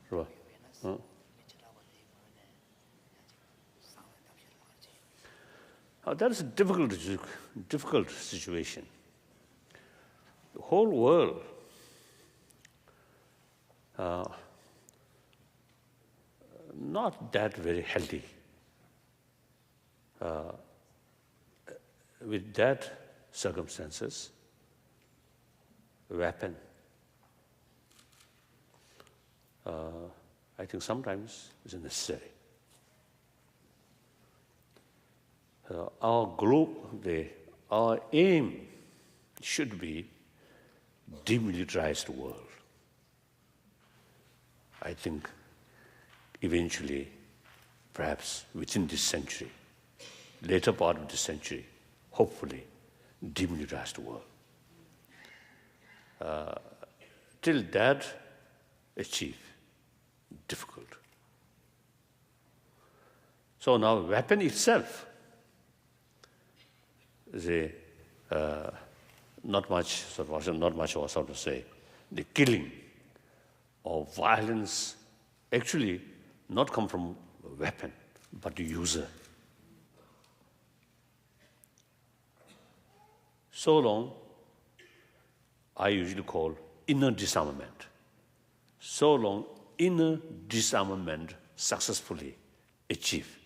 Sure. No? That is a difficult situation. The whole world not that very healthy. With that circumstances, weapon, I think sometimes is necessary. Our aim should be demilitarized world. I think eventually, perhaps within this century, later part of this century, hopefully, demilitarized world. Till that achieve, difficult. So now weapon itself is not much or so to say, the killing or violence actually not come from a weapon, but the user. So long, I usually call inner disarmament. So long, inner disarmament successfully achieved.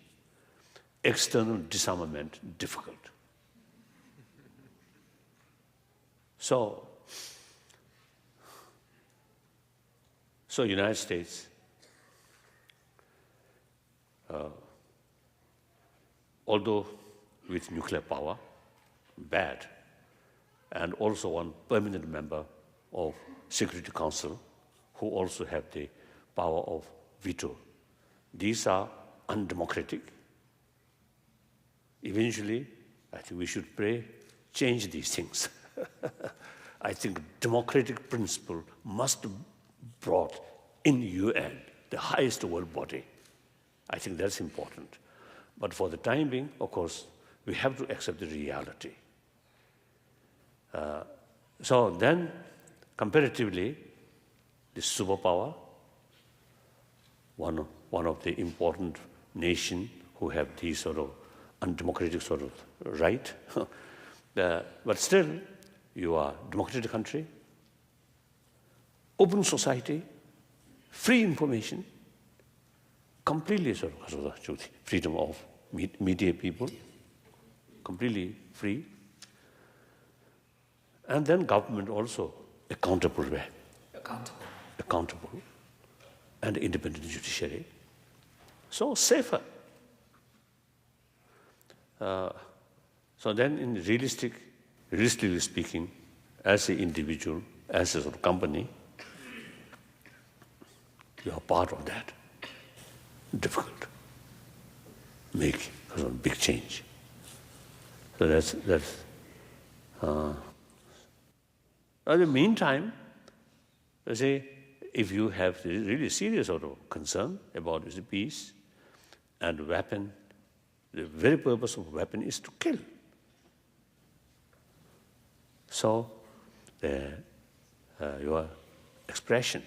External disarmament difficult. So United States, although with nuclear power, bad, and also one permanent member of Security Council who also have the power of veto. These are undemocratic. Eventually, I think we should change these things. I think democratic principle must be brought in UN, the highest world body. I think that's important. But for the time being, of course, we have to accept the reality. So then, comparatively, the superpower, one of the important nations who have these sort of undemocratic sort of right, but still, you are a democratic country, open society, free information, completely sort of freedom of media people, completely free. And then government also accountable, and independent judiciary. So safer. So then in realistically speaking, as an individual, as a sort of company, you are part of that. Difficult. Make a sort of big change. So that's in the meantime, say, if you have really serious sort of concern about the peace and weapon, the very purpose of weapon is to kill. So, your expression,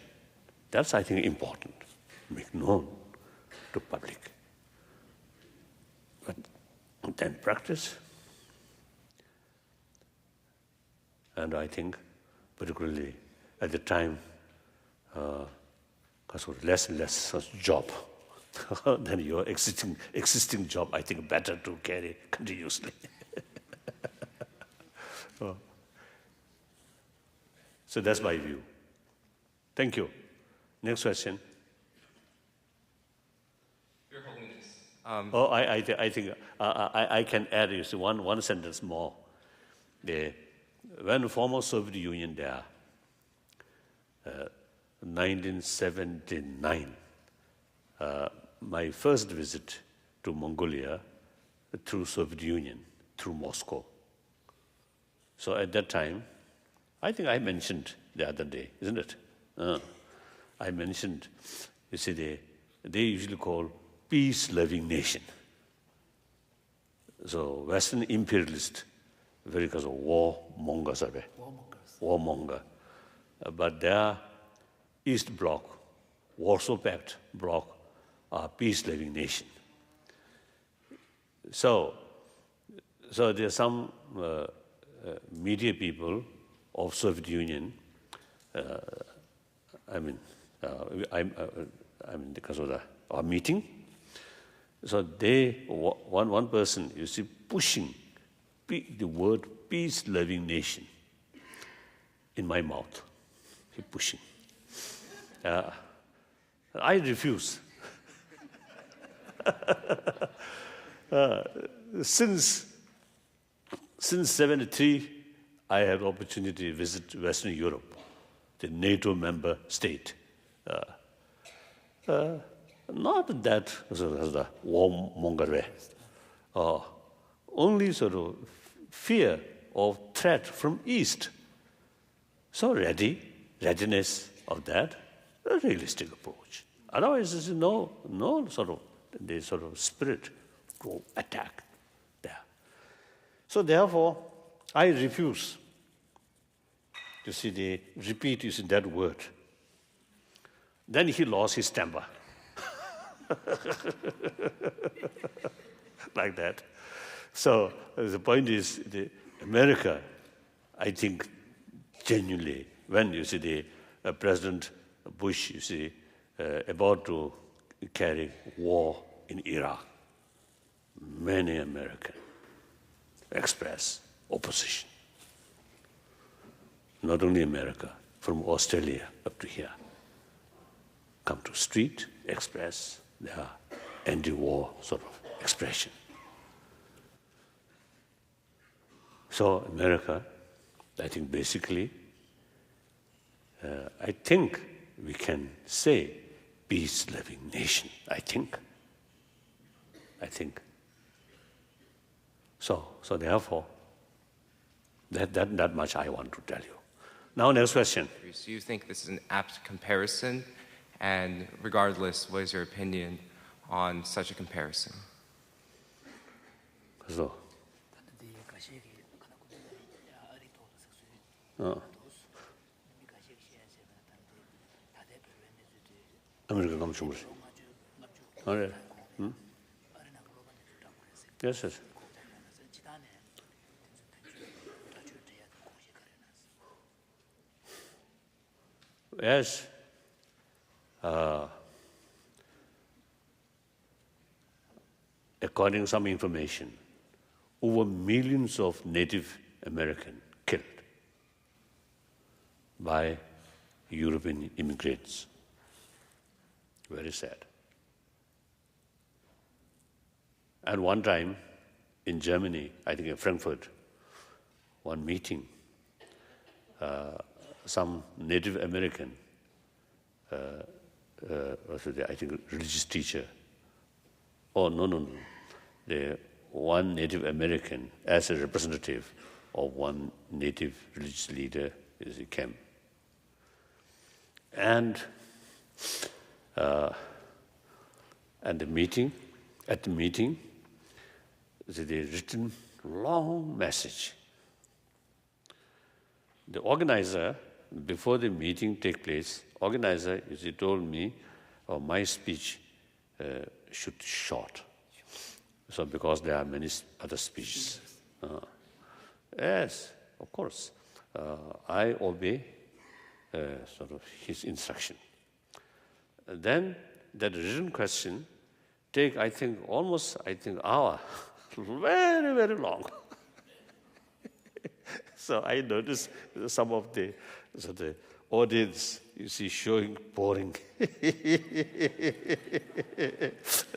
that's I think important, make known to public. But then practice, and I think particularly at the time, because of less and less such job than your existing job, I think better to carry continuously. So that's my view. Thank you. Next question.
Your Holiness.
I think I can add one sentence more. When the former Soviet Union there, 1979, my first visit to Mongolia through Soviet Union, through Moscow. So at that time, I think I mentioned the other day, isn't it? I mentioned, you see, they usually call peace-loving nation. So Western imperialist, very because of warmongers. Warmonger. But their East Bloc, Warsaw Pact bloc, are peace-loving nation. So there are some media people of Soviet Union. Because of our meeting. So one person, you see, pushing the word peace-loving nation in my mouth. He pushing. I refuse. Since 1973, I had opportunity to visit Western Europe, the NATO member state. Not that sort of the warmonger way. Only sort of fear of threat from East. So readiness of that, a realistic approach. Otherwise, there's no sort of spirit to attack there. So therefore, I refuse to repeat that word. Then he lost his temper. Like that. So the point is, America, I think, genuinely, when you see President Bush, about to carry war in Iraq, many Americans express opposition. Not only America, from Australia up to here, come to street, express their anti-war sort of expression. So America, I think basically, I think we can say peace-loving nation, I think. So therefore, that much I want to tell you. Now, next question.
So you think this is an apt comparison? And regardless, what is your opinion on such a comparison?
So, America comes to all right. Yes. Yes. According to some information, over millions of Native Americans killed by European immigrants. Very sad. At one time, in Germany, I think in Frankfurt, one meeting, some Native American, I think religious teacher, the one Native American as a representative of one Native religious leader came. And at the meeting, they written long message. The organizer, before the meeting take place, organizer told me, my speech should short. So because there are many other speeches. Yes, of course. I obey sort of his instruction. Then that written question take, almost hour. Very, very long. So I noticed some of the audience, showing boring.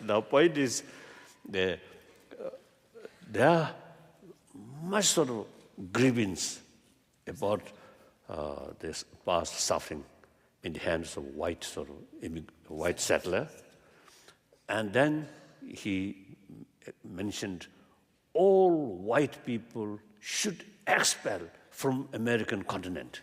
Now, point is, there are much sort of grievance about this past suffering in the hands of white settler, and then he mentioned all white people should expel from American continent.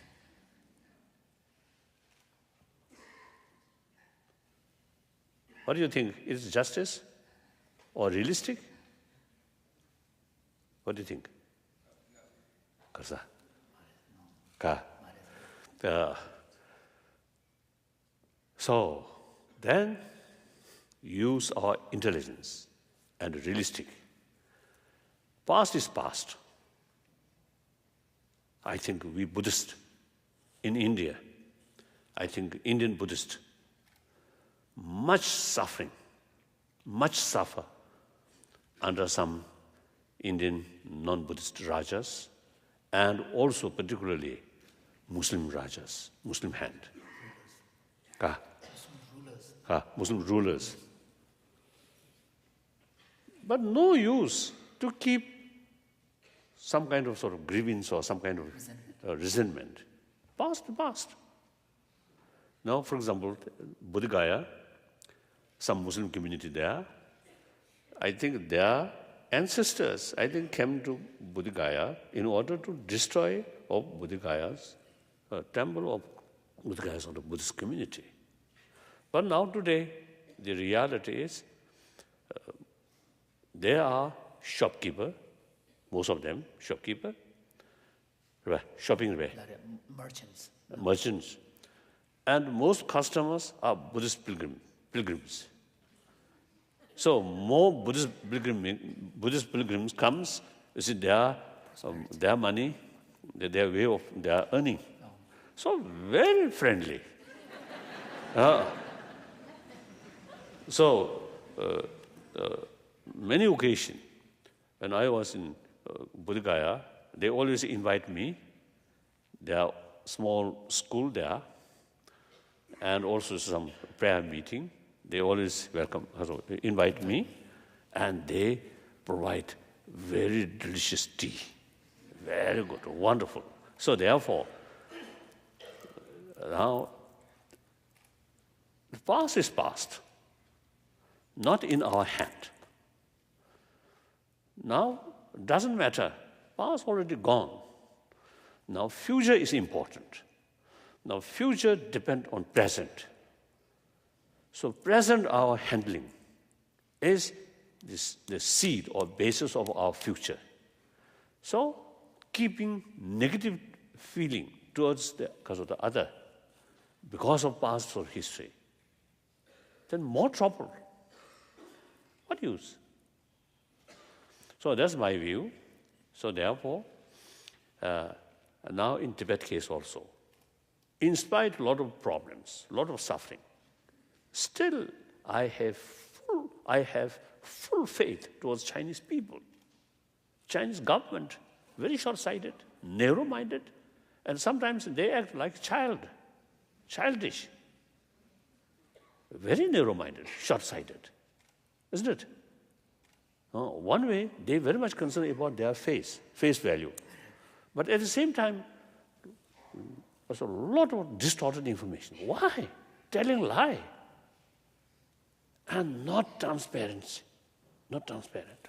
What do you think? Is it justice or realistic? What do you think? So then use our intelligence and realistic. Past is past. I think we Buddhists in India, I think Indian Buddhists, much suffer under some Indian non-Buddhist rajas, and also particularly Muslim rajas, Muslim hand. Muslim rulers. But no use to keep some kind of sort of grievance or some kind of resentment. Past to past. Now, for example, Bodh Gaya, some Muslim community there, I think their ancestors, came to Bodh Gaya in order to destroy Bodh Gaya's temple of Bodh Gaya's Buddhist community. But now today, the reality is they are shopkeeper, most of them shopkeeper, shopping
Merchants.
merchants, and most customers are Buddhist pilgrims. So more Buddhist pilgrims comes. You see, their money, their way of their earning. So very friendly. So many occasions when I was in Bodh Gaya, they always invite me. Their small school there, and also some prayer meeting. They always invite me, and they provide very delicious tea. Very good, wonderful. So therefore, now, the past is past, not in our hand. Now, doesn't matter. Past already gone. Now, future is important. Now, future depends on present. So, present our handling is the seed or basis of our future. So, keeping negative feeling towards the other because of past or history, then more trouble. What use? So that's my view. So therefore, now in Tibet case also, in spite of a lot of problems, a lot of suffering, still I have full faith towards Chinese people. Chinese government, very short-sighted, narrow-minded, and sometimes they act like childish, very narrow-minded, short-sighted, isn't it? One way, they very much concerned about their face value. But at the same time, there's a lot of distorted information. Why? Telling lie. And not transparency. Not transparent.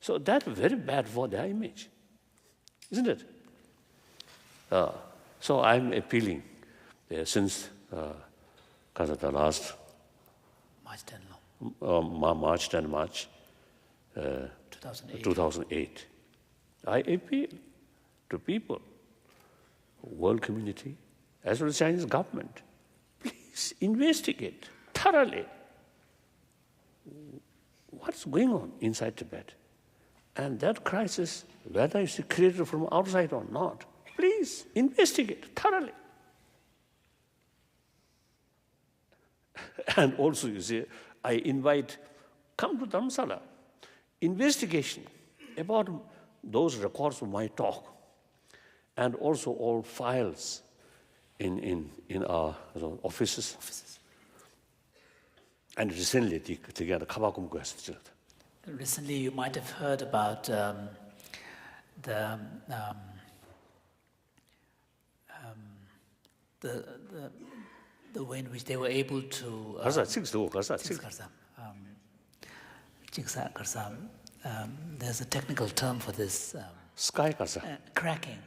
So that's very bad for their image. Isn't it? So I'm appealing since the last March 10 March 2008. I appeal to people, world community, as well as Chinese government, please investigate thoroughly what's going on inside Tibet. And that crisis, whether it's created from outside or not, please investigate thoroughly. And also, you see, I invite, come to Dharamsala, investigation about those records of my talk, and also all files in our offices. And recently,
Recently, you might have heard about the way in which they were able to there's a technical term for this. Cracking.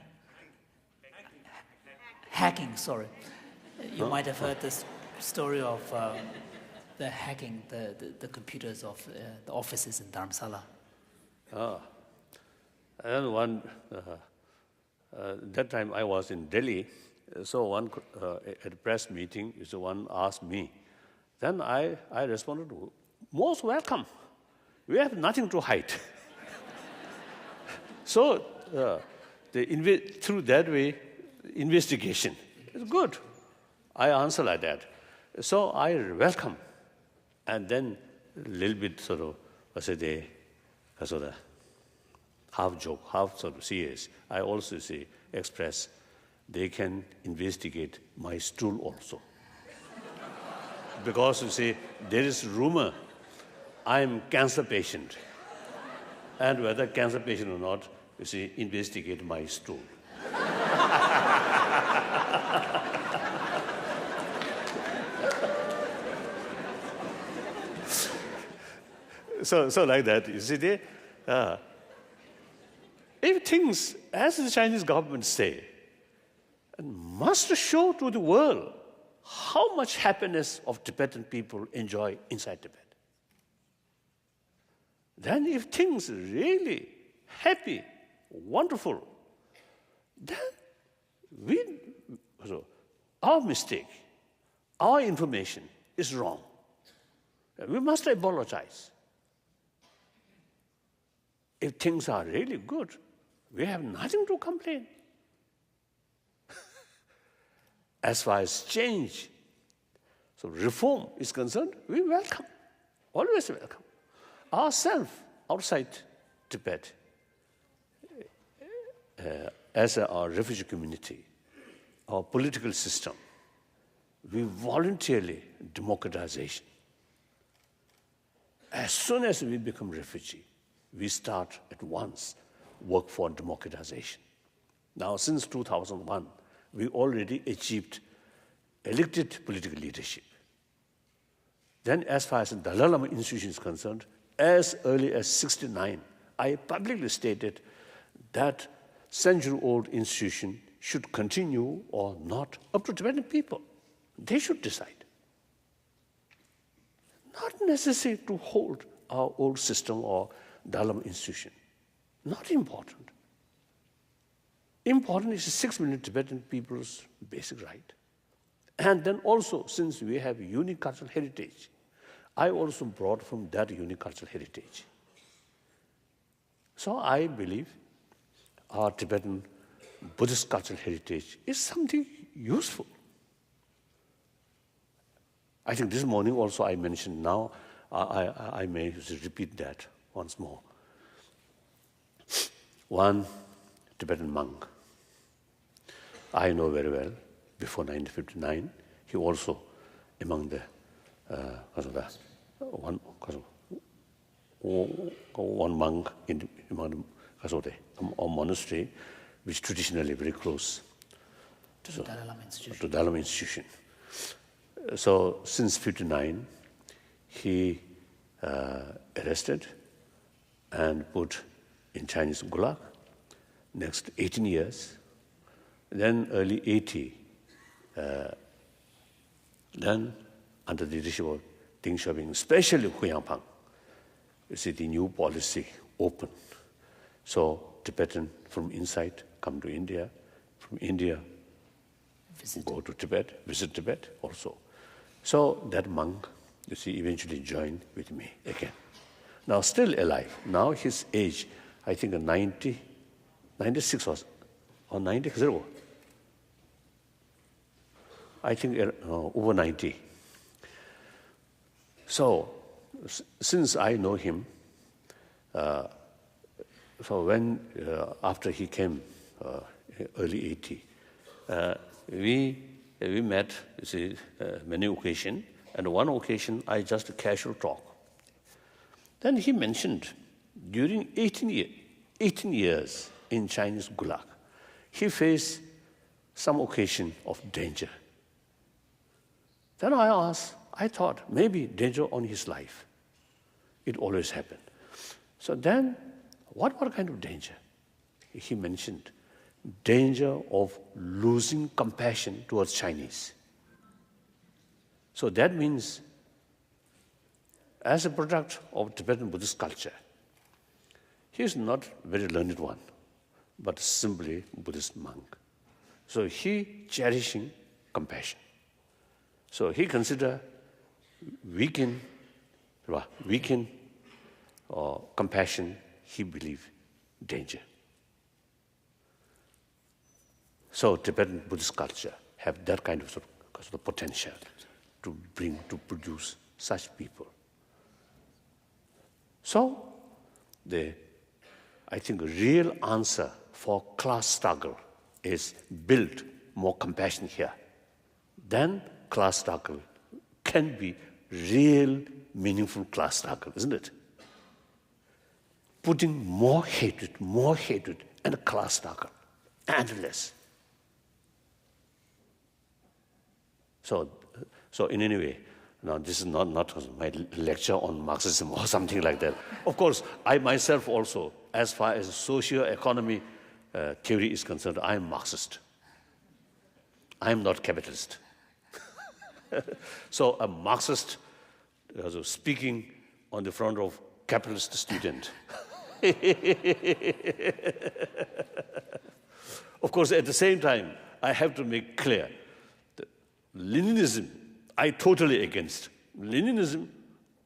Hacking, sorry. You might have heard this story of the hacking the computers of the offices in Dharamsala.
And that time I was in Delhi, so at a press meeting, one asked me. Then I responded, most welcome. We have nothing to hide. So through that way, investigation is good. I answer like that. So I welcome. And then a little bit half joke, half serious. I also express they can investigate my stool also. Because there is rumor I'm cancer patient. And whether cancer patient or not, investigate my stool. So like that, if things, as the Chinese government say, must show to the world how much happiness of Tibetan people enjoy inside Tibet. Then if things really happy, wonderful, then our mistake, our information is wrong. We must apologize. If things are really good, we have nothing to complain. As far as change, so reform is concerned, we welcome, always welcome. Ourselves, outside Tibet, as our refugee community, our political system, we voluntarily democratization. As soon as we become refugee, we start at once work for democratization. Now, since 2001, we already achieved elected political leadership. Then, as far as the Dalai Lama Institution is concerned, as early as '69, I publicly stated that century-old institution should continue or not, up to Tibetan people. They should decide. Not necessary to hold our old system or Dalai Lama institution. Not important. Important is 6 million Tibetan people's basic right. And then also, since we have unique cultural heritage, I also brought from that unique cultural heritage. So I believe our Tibetan Buddhist cultural heritage is something useful. I think this morning also I mentioned, now I may repeat that once more. One Tibetan monk I know very well, before 1959, he also among the one monk among a monastery which traditionally very close to
Dalai Lama Institution.
To Dalai Lama Institution. So since '59, he arrested and put in Chinese Gulag. Next 18 years, then early 80, then under the leadership of Deng Xiaoping, especially Hu Yangpang, you see the new policy open. So Tibetan from inside come to India, from India go to Tibet, visit Tibet also. So that monk, you see, eventually joined with me again. Now still alive. Now his age, I think 96 or 90, I think over 90. So since I know him, so when after he came early 80, we met, you see, many occasions, and one occasion I just a casual talk. Then he mentioned during 18 years in Chinese Gulag, he faced some occasion of danger. Then I thought maybe danger on his life. It always happened. So then, what kind of danger? He mentioned danger of losing compassion towards Chinese. So that means, as a product of Tibetan Buddhist culture, he is not a very learned one, but simply Buddhist monk. So he cherishing compassion. So he consider weaken or compassion, he believe danger. So Tibetan Buddhist culture have that kind of potential to produce such people. So I think the real answer for class struggle is build more compassion here. Then class struggle can be real, meaningful class struggle, isn't it? Putting more hatred, and a class struggle, endless. So in any way, now this is not my lecture on Marxism or something like that. Of course, I myself also, as far as socio-economy theory is concerned, I am Marxist. I am not capitalist. So a Marxist speaking on the front of capitalist student. Of course, at the same time, I have to make clear that Leninism, I totally against. Leninism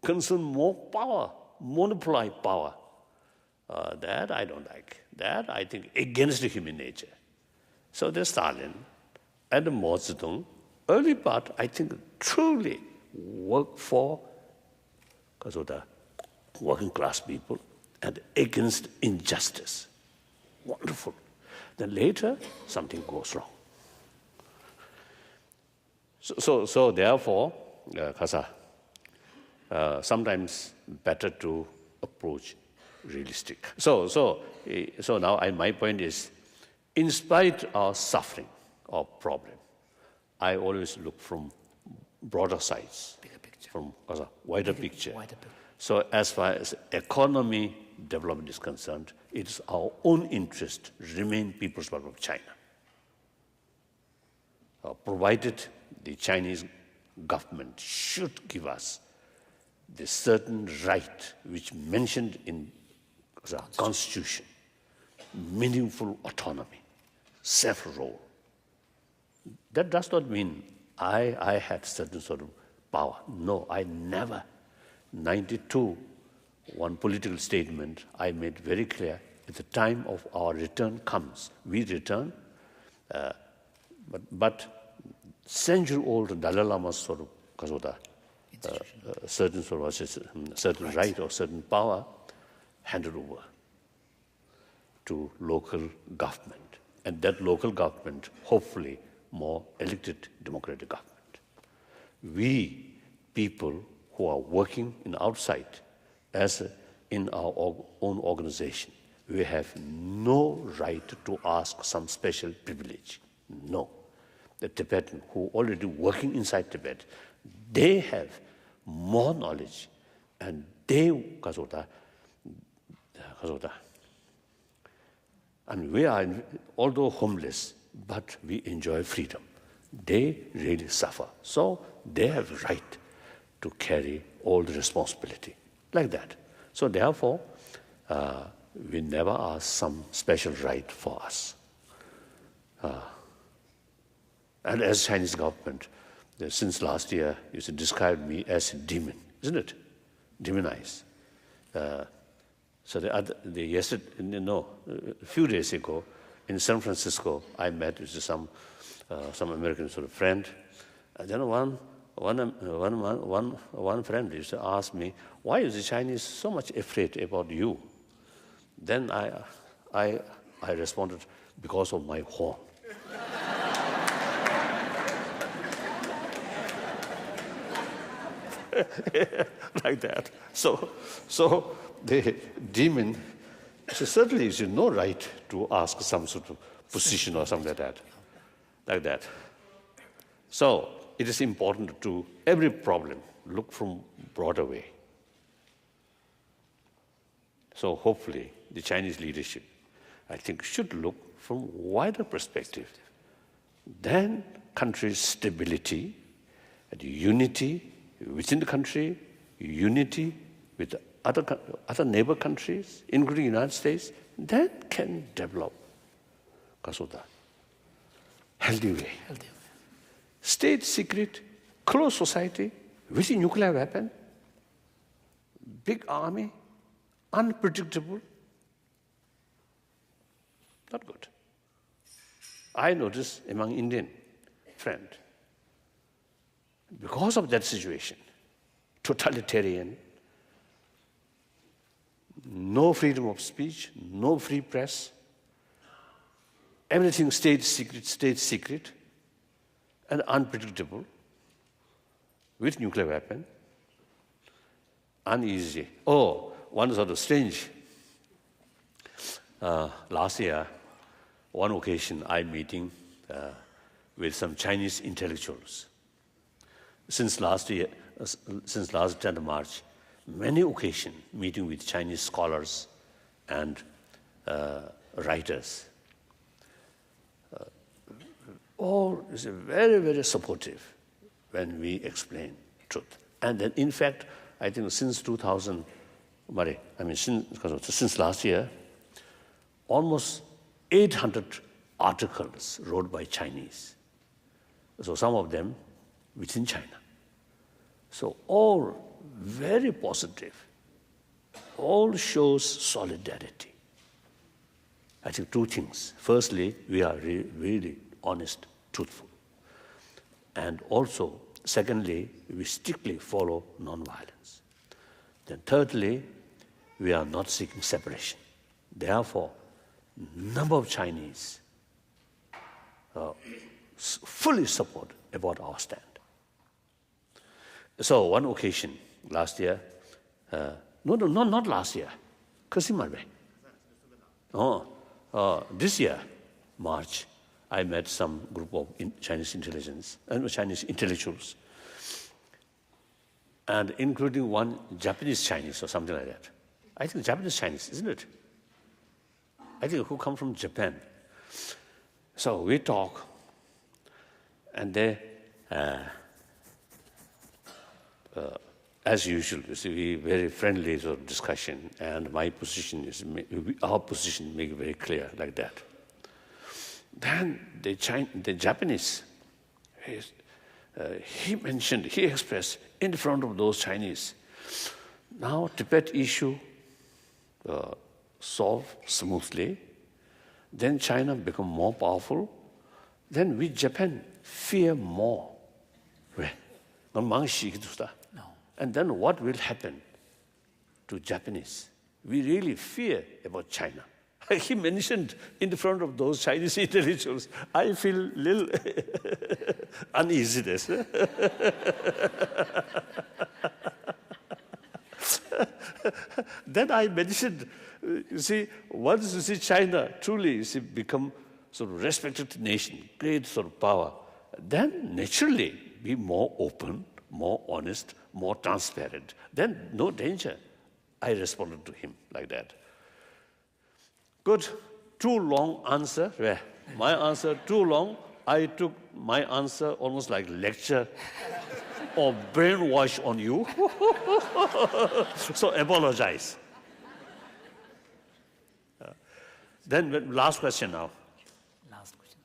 concerns more power, monopoly power. That I don't like. That I think against the human nature. So there's Stalin and Mao Zedong. Early part, I think, truly work for the working class people and against injustice. Wonderful. Then later, something goes wrong. So therefore, sometimes better to approach realistic. So now my point is, in spite of suffering or problem, I always look from broader sides,
Bigger picture.
from a wider picture.
Wider picture.
So as far as economy development is concerned, it's our own interest to remain People's Republic of China. Provided the Chinese government should give us the certain right which mentioned in the Constitution, meaningful autonomy, self-rule. That does not mean I had certain sort of power. No, I never. 92, one political statement I made very clear, at the time of our return comes, we return, but century-old Dalai Lama's sort of certain sort of certain right or certain power handed over to local government, and that local government, hopefully, more elected democratic government. We people who are working in outside, in our own organization, we have no right to ask some special privilege. No. The Tibetan who already working inside Tibet, they have more knowledge, and they, and we are, although homeless, but we enjoy freedom. They really suffer. So they have right to carry all the responsibility, like that. So therefore, we never ask some special right for us. And as Chinese government, since last year, you should describe me as a demon, isn't it? Demonized. So a few days ago, in San Francisco, I met with some American sort of friend, and then one friend used to ask me, why is the Chinese so much afraid about you? Then I responded, because of my horn. Like that. So the demon, certainly is no right to ask some sort of position or something like that. So it is important to every problem look from broader way. So hopefully the Chinese leadership, I think, should look from wider perspective. Then country's stability and unity within the country, unity with other neighbor countries, including the United States, that can develop healthy way. State secret, closed society, with a nuclear weapon, big army, unpredictable, not good. I noticed among Indian friends, because of that situation, totalitarian, no freedom of speech, no free press, everything state secret, and unpredictable, with nuclear weapon, uneasy. Oh, one sort of strange. Last year, one occasion, I'm meeting with some Chinese intellectuals. Since last 10th March, many occasions meeting with Chinese scholars and writers. All is very, very supportive, when we explain truth. And then, in fact, I think since since last year, almost 800 articles wrote by Chinese. So some of them within China. So all very positive. All shows solidarity. I think two things. Firstly, we are really honest, truthful. And also, secondly, we strictly follow nonviolence. Then thirdly, we are not seeking separation. Therefore, number of Chinese fully support about our stand. So one occasion last year, not last year, this year, March, I met some group of Chinese intelligence and Chinese intellectuals, and including one Japanese Chinese or something like that. I think Japanese Chinese, isn't it? I think who come from Japan. So we talk, and they, as usual, you see, we very friendly sort of discussion, and my position is, our position make it very clear like that. Then the Japanese, he expressed in front of those Chinese, now Tibet issue solved smoothly, then China become more powerful, then we Japan fear more. No. And then what will happen to Japanese? We really fear about China. He mentioned in front of those Chinese intellectuals, I feel little uneasiness. Then I mentioned, you see, once you see China truly become sort of respected nation, great sort of power, then naturally be more open, more honest, more transparent. Then no danger. I responded to him like that. Good. Too long answer. My answer too long. I took my answer almost like lecture or brainwash on you. So apologize. Then last question now.
Last question.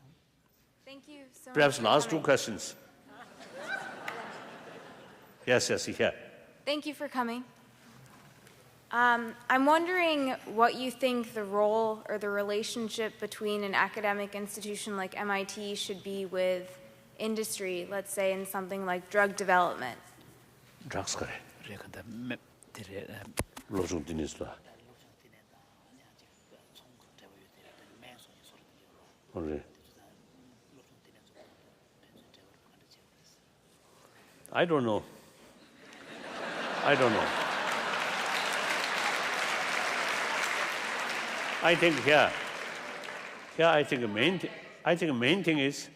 Thank you so
Perhaps
much.
last two questions. Yes, yeah.
Thank you for coming. I'm wondering what you think the role or the relationship between an academic institution like MIT should be with industry, let's say in something like drug development.
Drugs kare. Lojung dinis la. I don't know. I think here I think the main thing is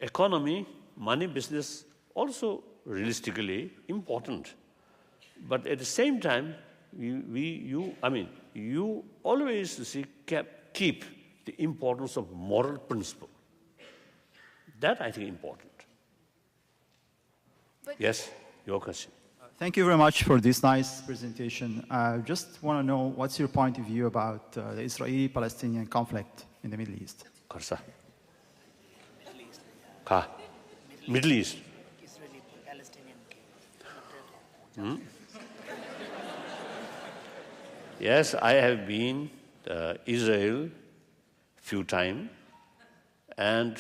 economy, money, business also realistically important. But at the same time, you always keep the importance of moral principle. That I think important. Yes, your question.
Thank you very much for this nice presentation. I just want to know what's your point of view about the Israeli-Palestinian conflict in the Middle East?
Karsa. Middle East. Yes, I have been Israel few times, and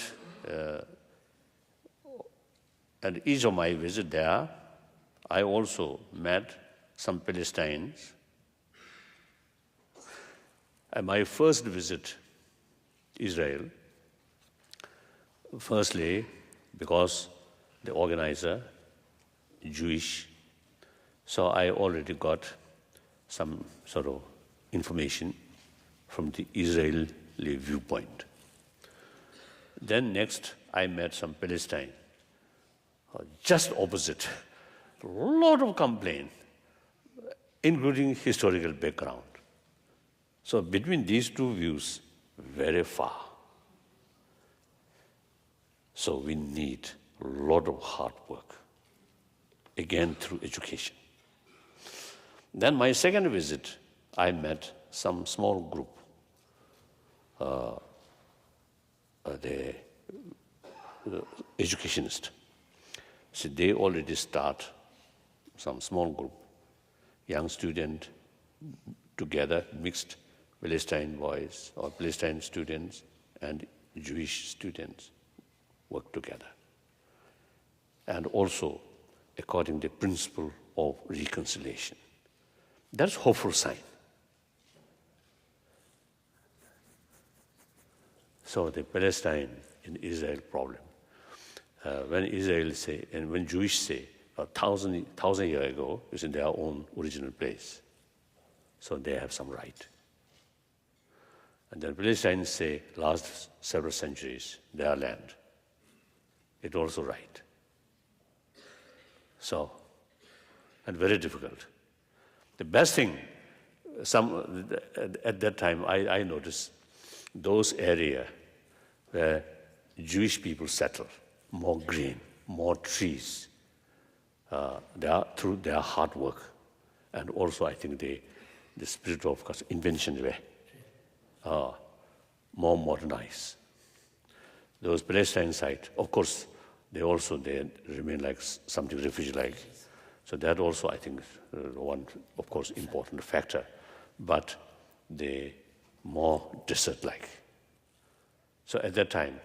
each of my visit there, I also met some Palestinians. And my first visit Israel, firstly, because the organizer, Jewish, so I already got some sort of information from the Israeli viewpoint. Then next, I met some Palestine, just opposite. A lot of complaint, including historical background. So between these two views, very far. So we need a lot of hard work, again through education. Then my second visit, I met some small group, the educationists. So they already start some small group, young student together, mixed Palestine boys or Palestine students and Jewish students work together. And also according to the principle of reconciliation. That's a hopeful sign. So the Palestine and Israel problem, when Israel say, and when Jewish say, 1,000 years ago, it's in their own original place. So they have some right. And then Palestinians say, last several centuries, their land. It's also right. So, and very difficult. The best thing, at that time, I noticed those areas where Jewish people settle, more green, more trees, through their hard work, and also I think the spirit of invention way, more modernized. Those Palestine sites, of course, they remain like something refugee-like. So that also, I think, one, of course, important factor. But they more desert-like. So at that time,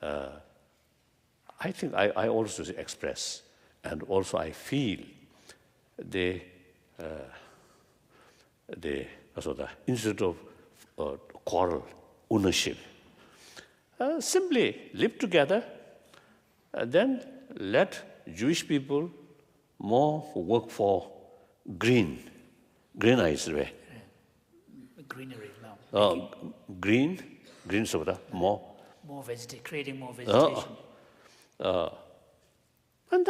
I think I also express, and also I feel instead of quarrel, ownership, simply live together, then let Jewish people more work for greenized way.
Greenery now.
Green soda, more.
More vegetation, creating more vegetation.
And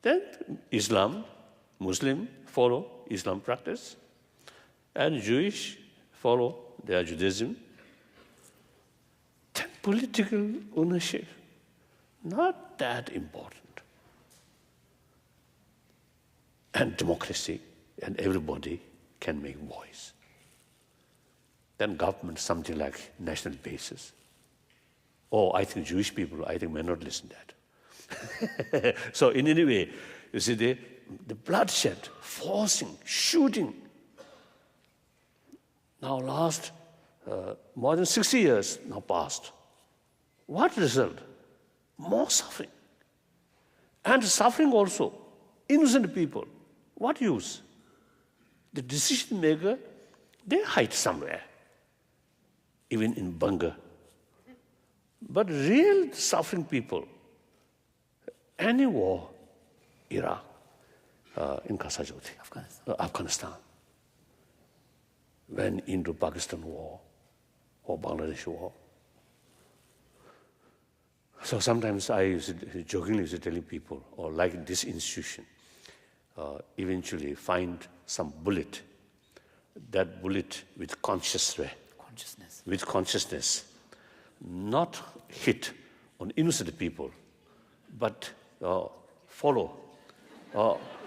then Islam, Muslim follow Islam practice, and Jewish follow their Judaism. Then political ownership, not that important. And democracy, and everybody can make voice. Then government, something like national basis. I think Jewish people, may not listen to that. So in any way, you see the bloodshed, forcing, shooting. Now last more than 60 years now passed. What result? More suffering. And suffering also. Innocent people. What use? The decision maker, they hide somewhere. Even in bunker. But real suffering people, any war, Iraq, in Afghanistan, when Indo-Pakistan war or Bangladesh war. So sometimes I jokingly telling people, or like this institution, eventually find some bullet, that bullet with consciousness, not hit on innocent people, but follow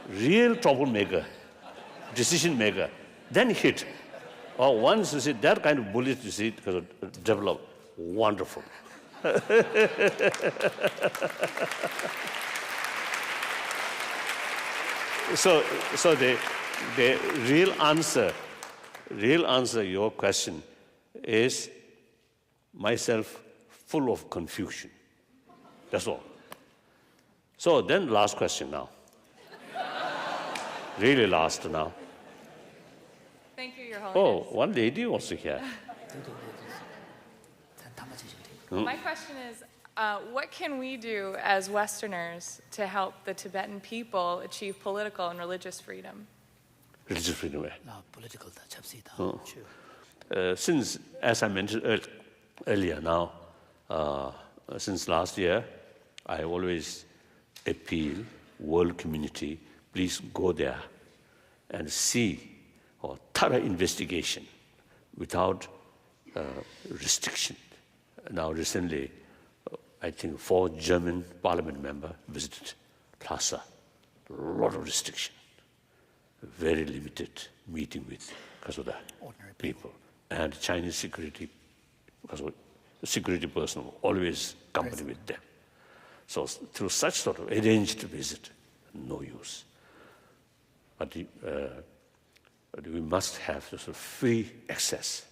real troublemaker, decision maker, then hit. Once you see that kind of bullet, you see, develop, wonderful. So the real answer, your question is myself full of confusion. That's all. So then last question now. Really last now.
Thank you, Your Holiness.
One lady also here.
My question is, what can we do as Westerners to help the Tibetan people achieve political and religious freedom?
Religious freedom.
Political.
Since, as I mentioned earlier now, since last year, I always appeal, world community, please go there and see thorough investigation without restriction. Now recently, I think 4 German parliament members visited Lhasa. A lot of restriction. Very limited meeting with because of the
Ordinary
people. And Chinese security, because of the security personnel, always company with them. So through such sort of arranged visit, no use. But we must have sort of free access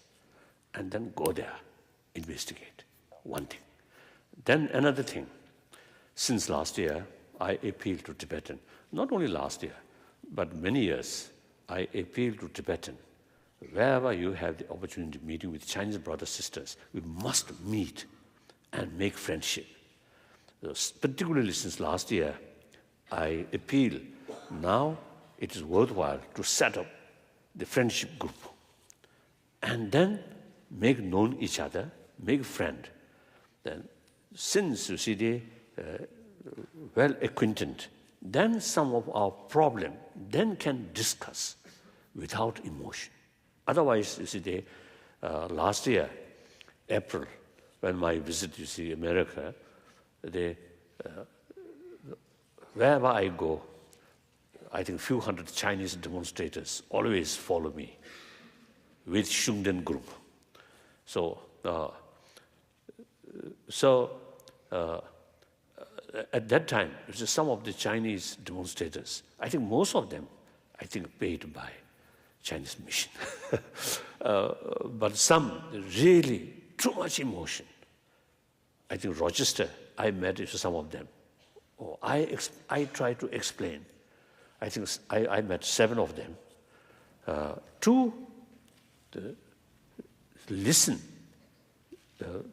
and then go there, investigate, one thing. Then another thing, since last year, I appealed to Tibetan, not only last year, but many years, I appealed to Tibetan. Wherever you have the opportunity of meeting with Chinese brothers, sisters, we must meet and make friendship. Particularly since last year, I appeal. Now it is worthwhile to set up the friendship group and then make known each other, make friend. Then, since you see they well acquainted, then some of our problem then can discuss without emotion. Otherwise, you see, last year, April, when my visit, you see, America, wherever I go, I think few hundred Chinese demonstrators always follow me with Shungden group. So, at that time, some of the Chinese demonstrators, I think most of them, I think paid by Chinese mission. But some really too much emotion. I think Rochester, I met with some of them. Oh, I tried to explain. I think I met 7 of them to listen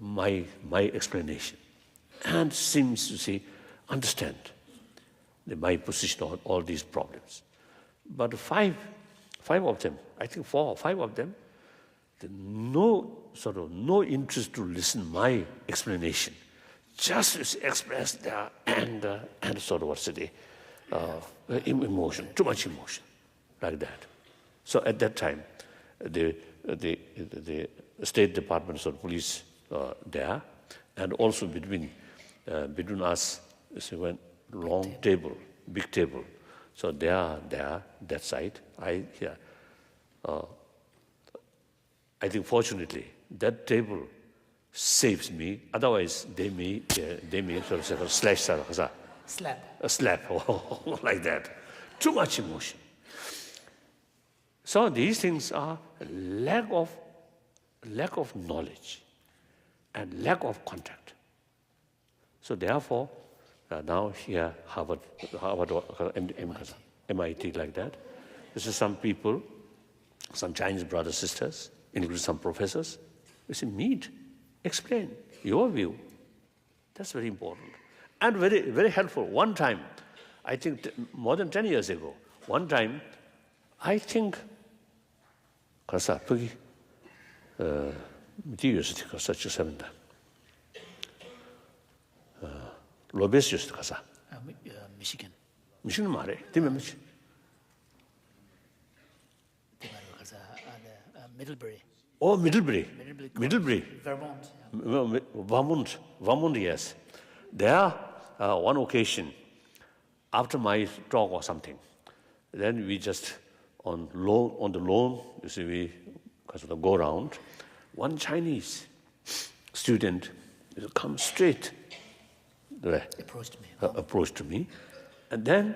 my explanation and seems to see understand my position on all these problems. But 5 of them, I think 4 or 5 of them, no interest to listen my explanation. Just express there and sort of what's the emotion, too much emotion, like that. So at that time, the State Department of Police there, and also between us, one long table, big table. So they are there, that side. I think fortunately that table saves me. Otherwise, they may sort of slash a slap like that. Too much emotion. So these things are lack of knowledge and lack of contact. So therefore, now here Harvard, MIT like that. This is some people, some Chinese brothers, sisters, including some professors. We say, meet, explain your view. That's very important. And very, very helpful. One time, I think more than 10 years ago, one time, I think, Lobes used to kasa.
Michigan.
Michigan mare, timemish.
Middlebury.
Oh, Middlebury. Middlebury.
Vermont.
Vermont, yes. There, one occasion, after my talk or something, then we just on the lawn, you see, we because of the go round, one Chinese student come straight. Approached me, and then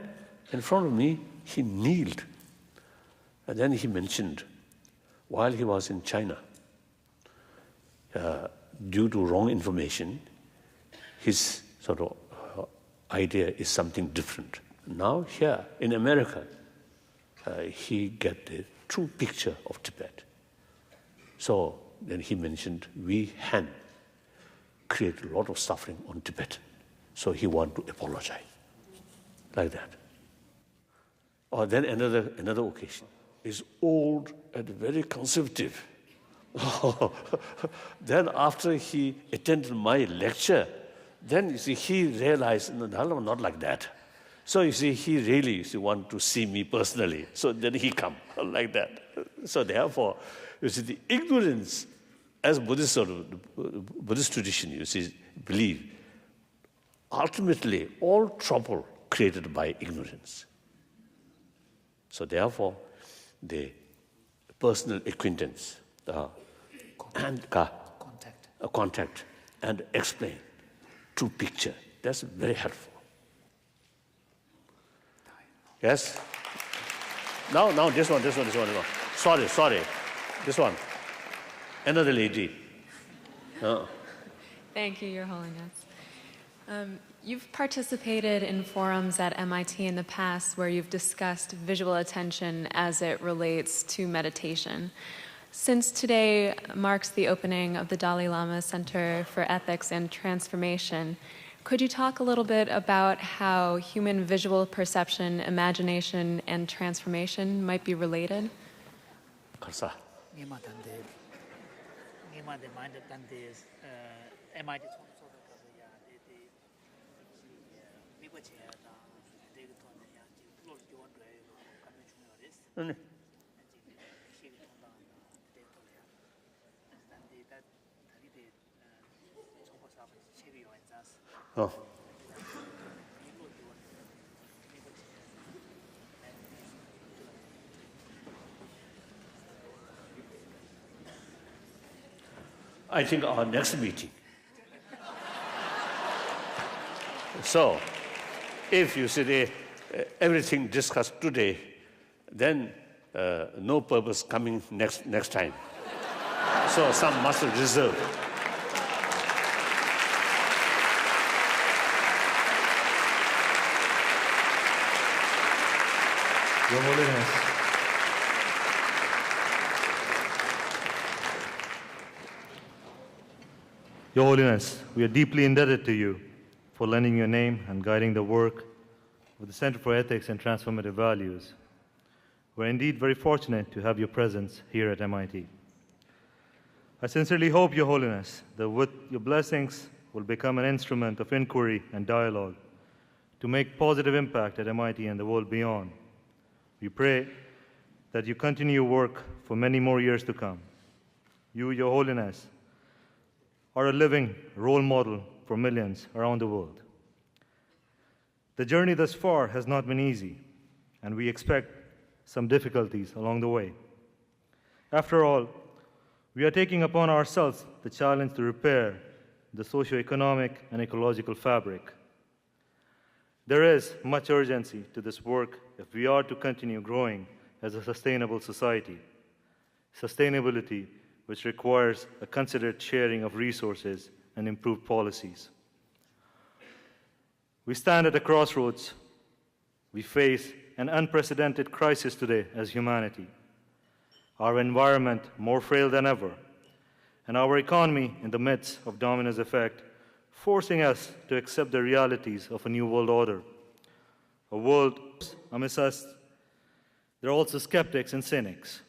in front of me he kneeled, and then he mentioned while he was in China, due to wrong information, his sort of idea is something different. Now here in America, he get the true picture of Tibet. So then he mentioned we Han create a lot of suffering on Tibet. So he want to apologize, like that. Or then another occasion is old and very conservative. Then after he attended my lecture, then you see he realized no, not like that. So you see he really want to see me personally. So then he come like that. So therefore, you see the ignorance as Buddhist tradition, you see, believe. ultimately all trouble created by ignorance. So therefore, the personal acquaintance and contact and explain true picture, that's very helpful. Yes? Now this one. Sorry. This one. Another lady.
Thank you, Your Holiness. You've participated in forums at MIT in the past where you've discussed visual attention as it relates to meditation. Since today marks the opening of the Dalai Lama Center for Ethics and Transformation, could you talk a little bit about how human visual perception, imagination, and transformation might be related?
Oh. I think our next meeting. So, if you say everything discussed today, then no purpose coming next time. So some must reserve.
Your Holiness. Your Holiness, we are deeply indebted to you for lending your name and guiding the work of the Center for Ethics and Transformative Values. We're indeed very fortunate to have your presence here at MIT. I sincerely hope, Your Holiness, that with your blessings will become an instrument of inquiry and dialogue to make positive impact at MIT and the world beyond. We pray that you continue your work for many more years to come. You, Your Holiness, are a living role model for millions around the world. The journey thus far has not been easy, and we expect some difficulties along the way. After all, we are taking upon ourselves the challenge to repair the socio-economic and ecological fabric. There is much urgency to this work if we are to continue growing as a sustainable society. Sustainability, which requires a considered sharing of resources and improved policies. We stand at a crossroads. We face an unprecedented crisis today as humanity. Our environment more frail than ever, and our economy in the midst of dominoes effect, forcing us to accept the realities of a new world order. A world amidst us, there are also skeptics and cynics.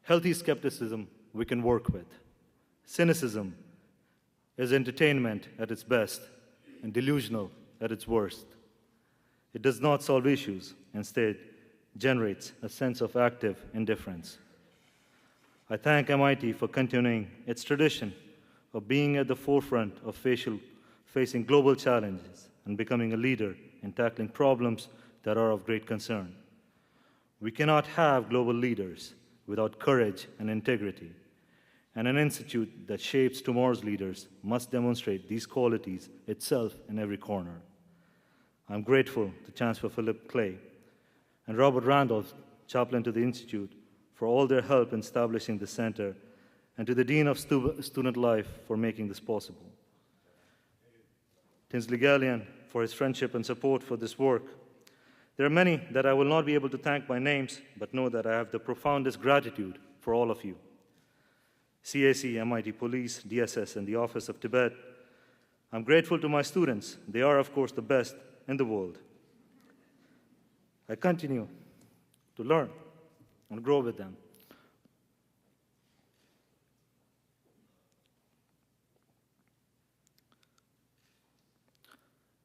Healthy skepticism we can work with. Cynicism is entertainment at its best and delusional at its worst. It does not solve issues, instead generates a sense of active indifference. I thank MIT for continuing its tradition of being at the forefront of facing global challenges and becoming a leader in tackling problems that are of great concern. We cannot have global leaders without courage and integrity, and an institute that shapes tomorrow's leaders must demonstrate these qualities itself in every corner. I'm grateful to Chancellor Philip Clay and Robert Randolph, chaplain to the Institute, for all their help in establishing the center, and to the Dean of Student Life for making this possible. Tinsley Gallion for his friendship and support for this work. There are many that I will not be able to thank by names, but know that I have the profoundest gratitude for all of you. CAC, MIT Police, DSS, and the Office of Tibet. I'm grateful to my students. They are, of course, the best in the world. I continue to learn and grow with them.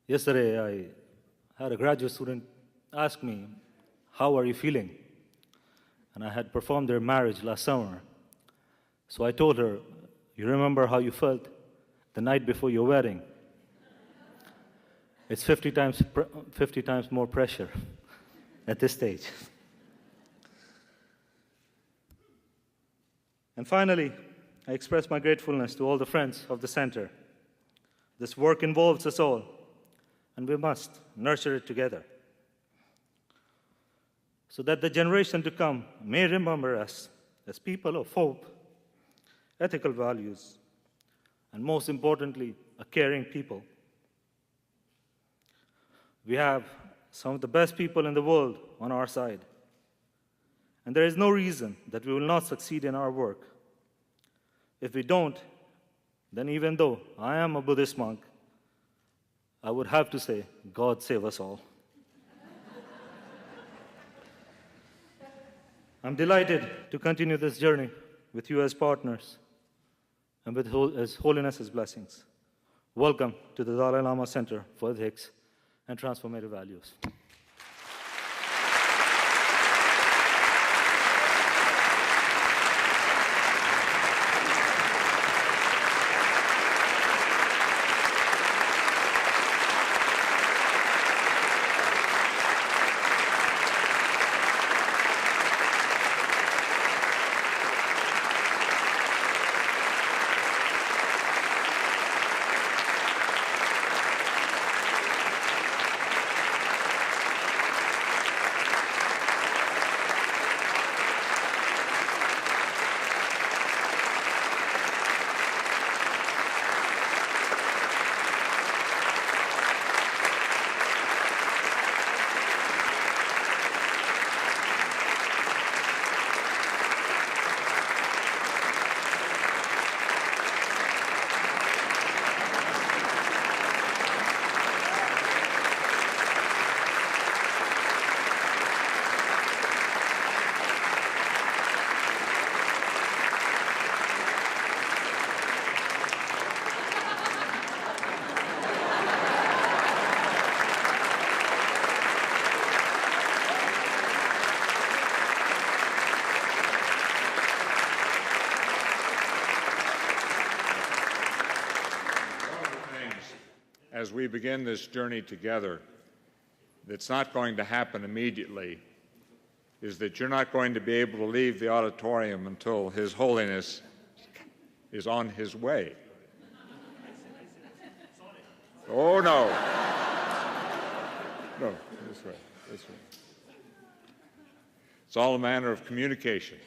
Yesterday, I had a graduate student ask me, "How are you feeling?" And I had performed their marriage last summer. So I told her, "You remember how you felt the night before your wedding?" It's 50 times more pressure at this stage. And finally, I express my gratefulness to all the friends of the center. This work involves us all, and we must nurture it together so that the generation to come may remember us as people of hope, ethical values, and most importantly, a caring people. We have some of the best people in the world on our side, and there is no reason that we will not succeed in our work. If we don't, then even though I am a Buddhist monk, I would have to say, God save us all. I'm delighted to continue this journey with you as partners and with His Holiness's blessings. Welcome to the Dalai Lama Center for Ethics and Transformative Values.
As we begin this journey together, that's not going to happen immediately, is that you're not going to be able to leave the auditorium until His Holiness is on his way. Oh, no. No, this way, this way. It's all a matter of communication.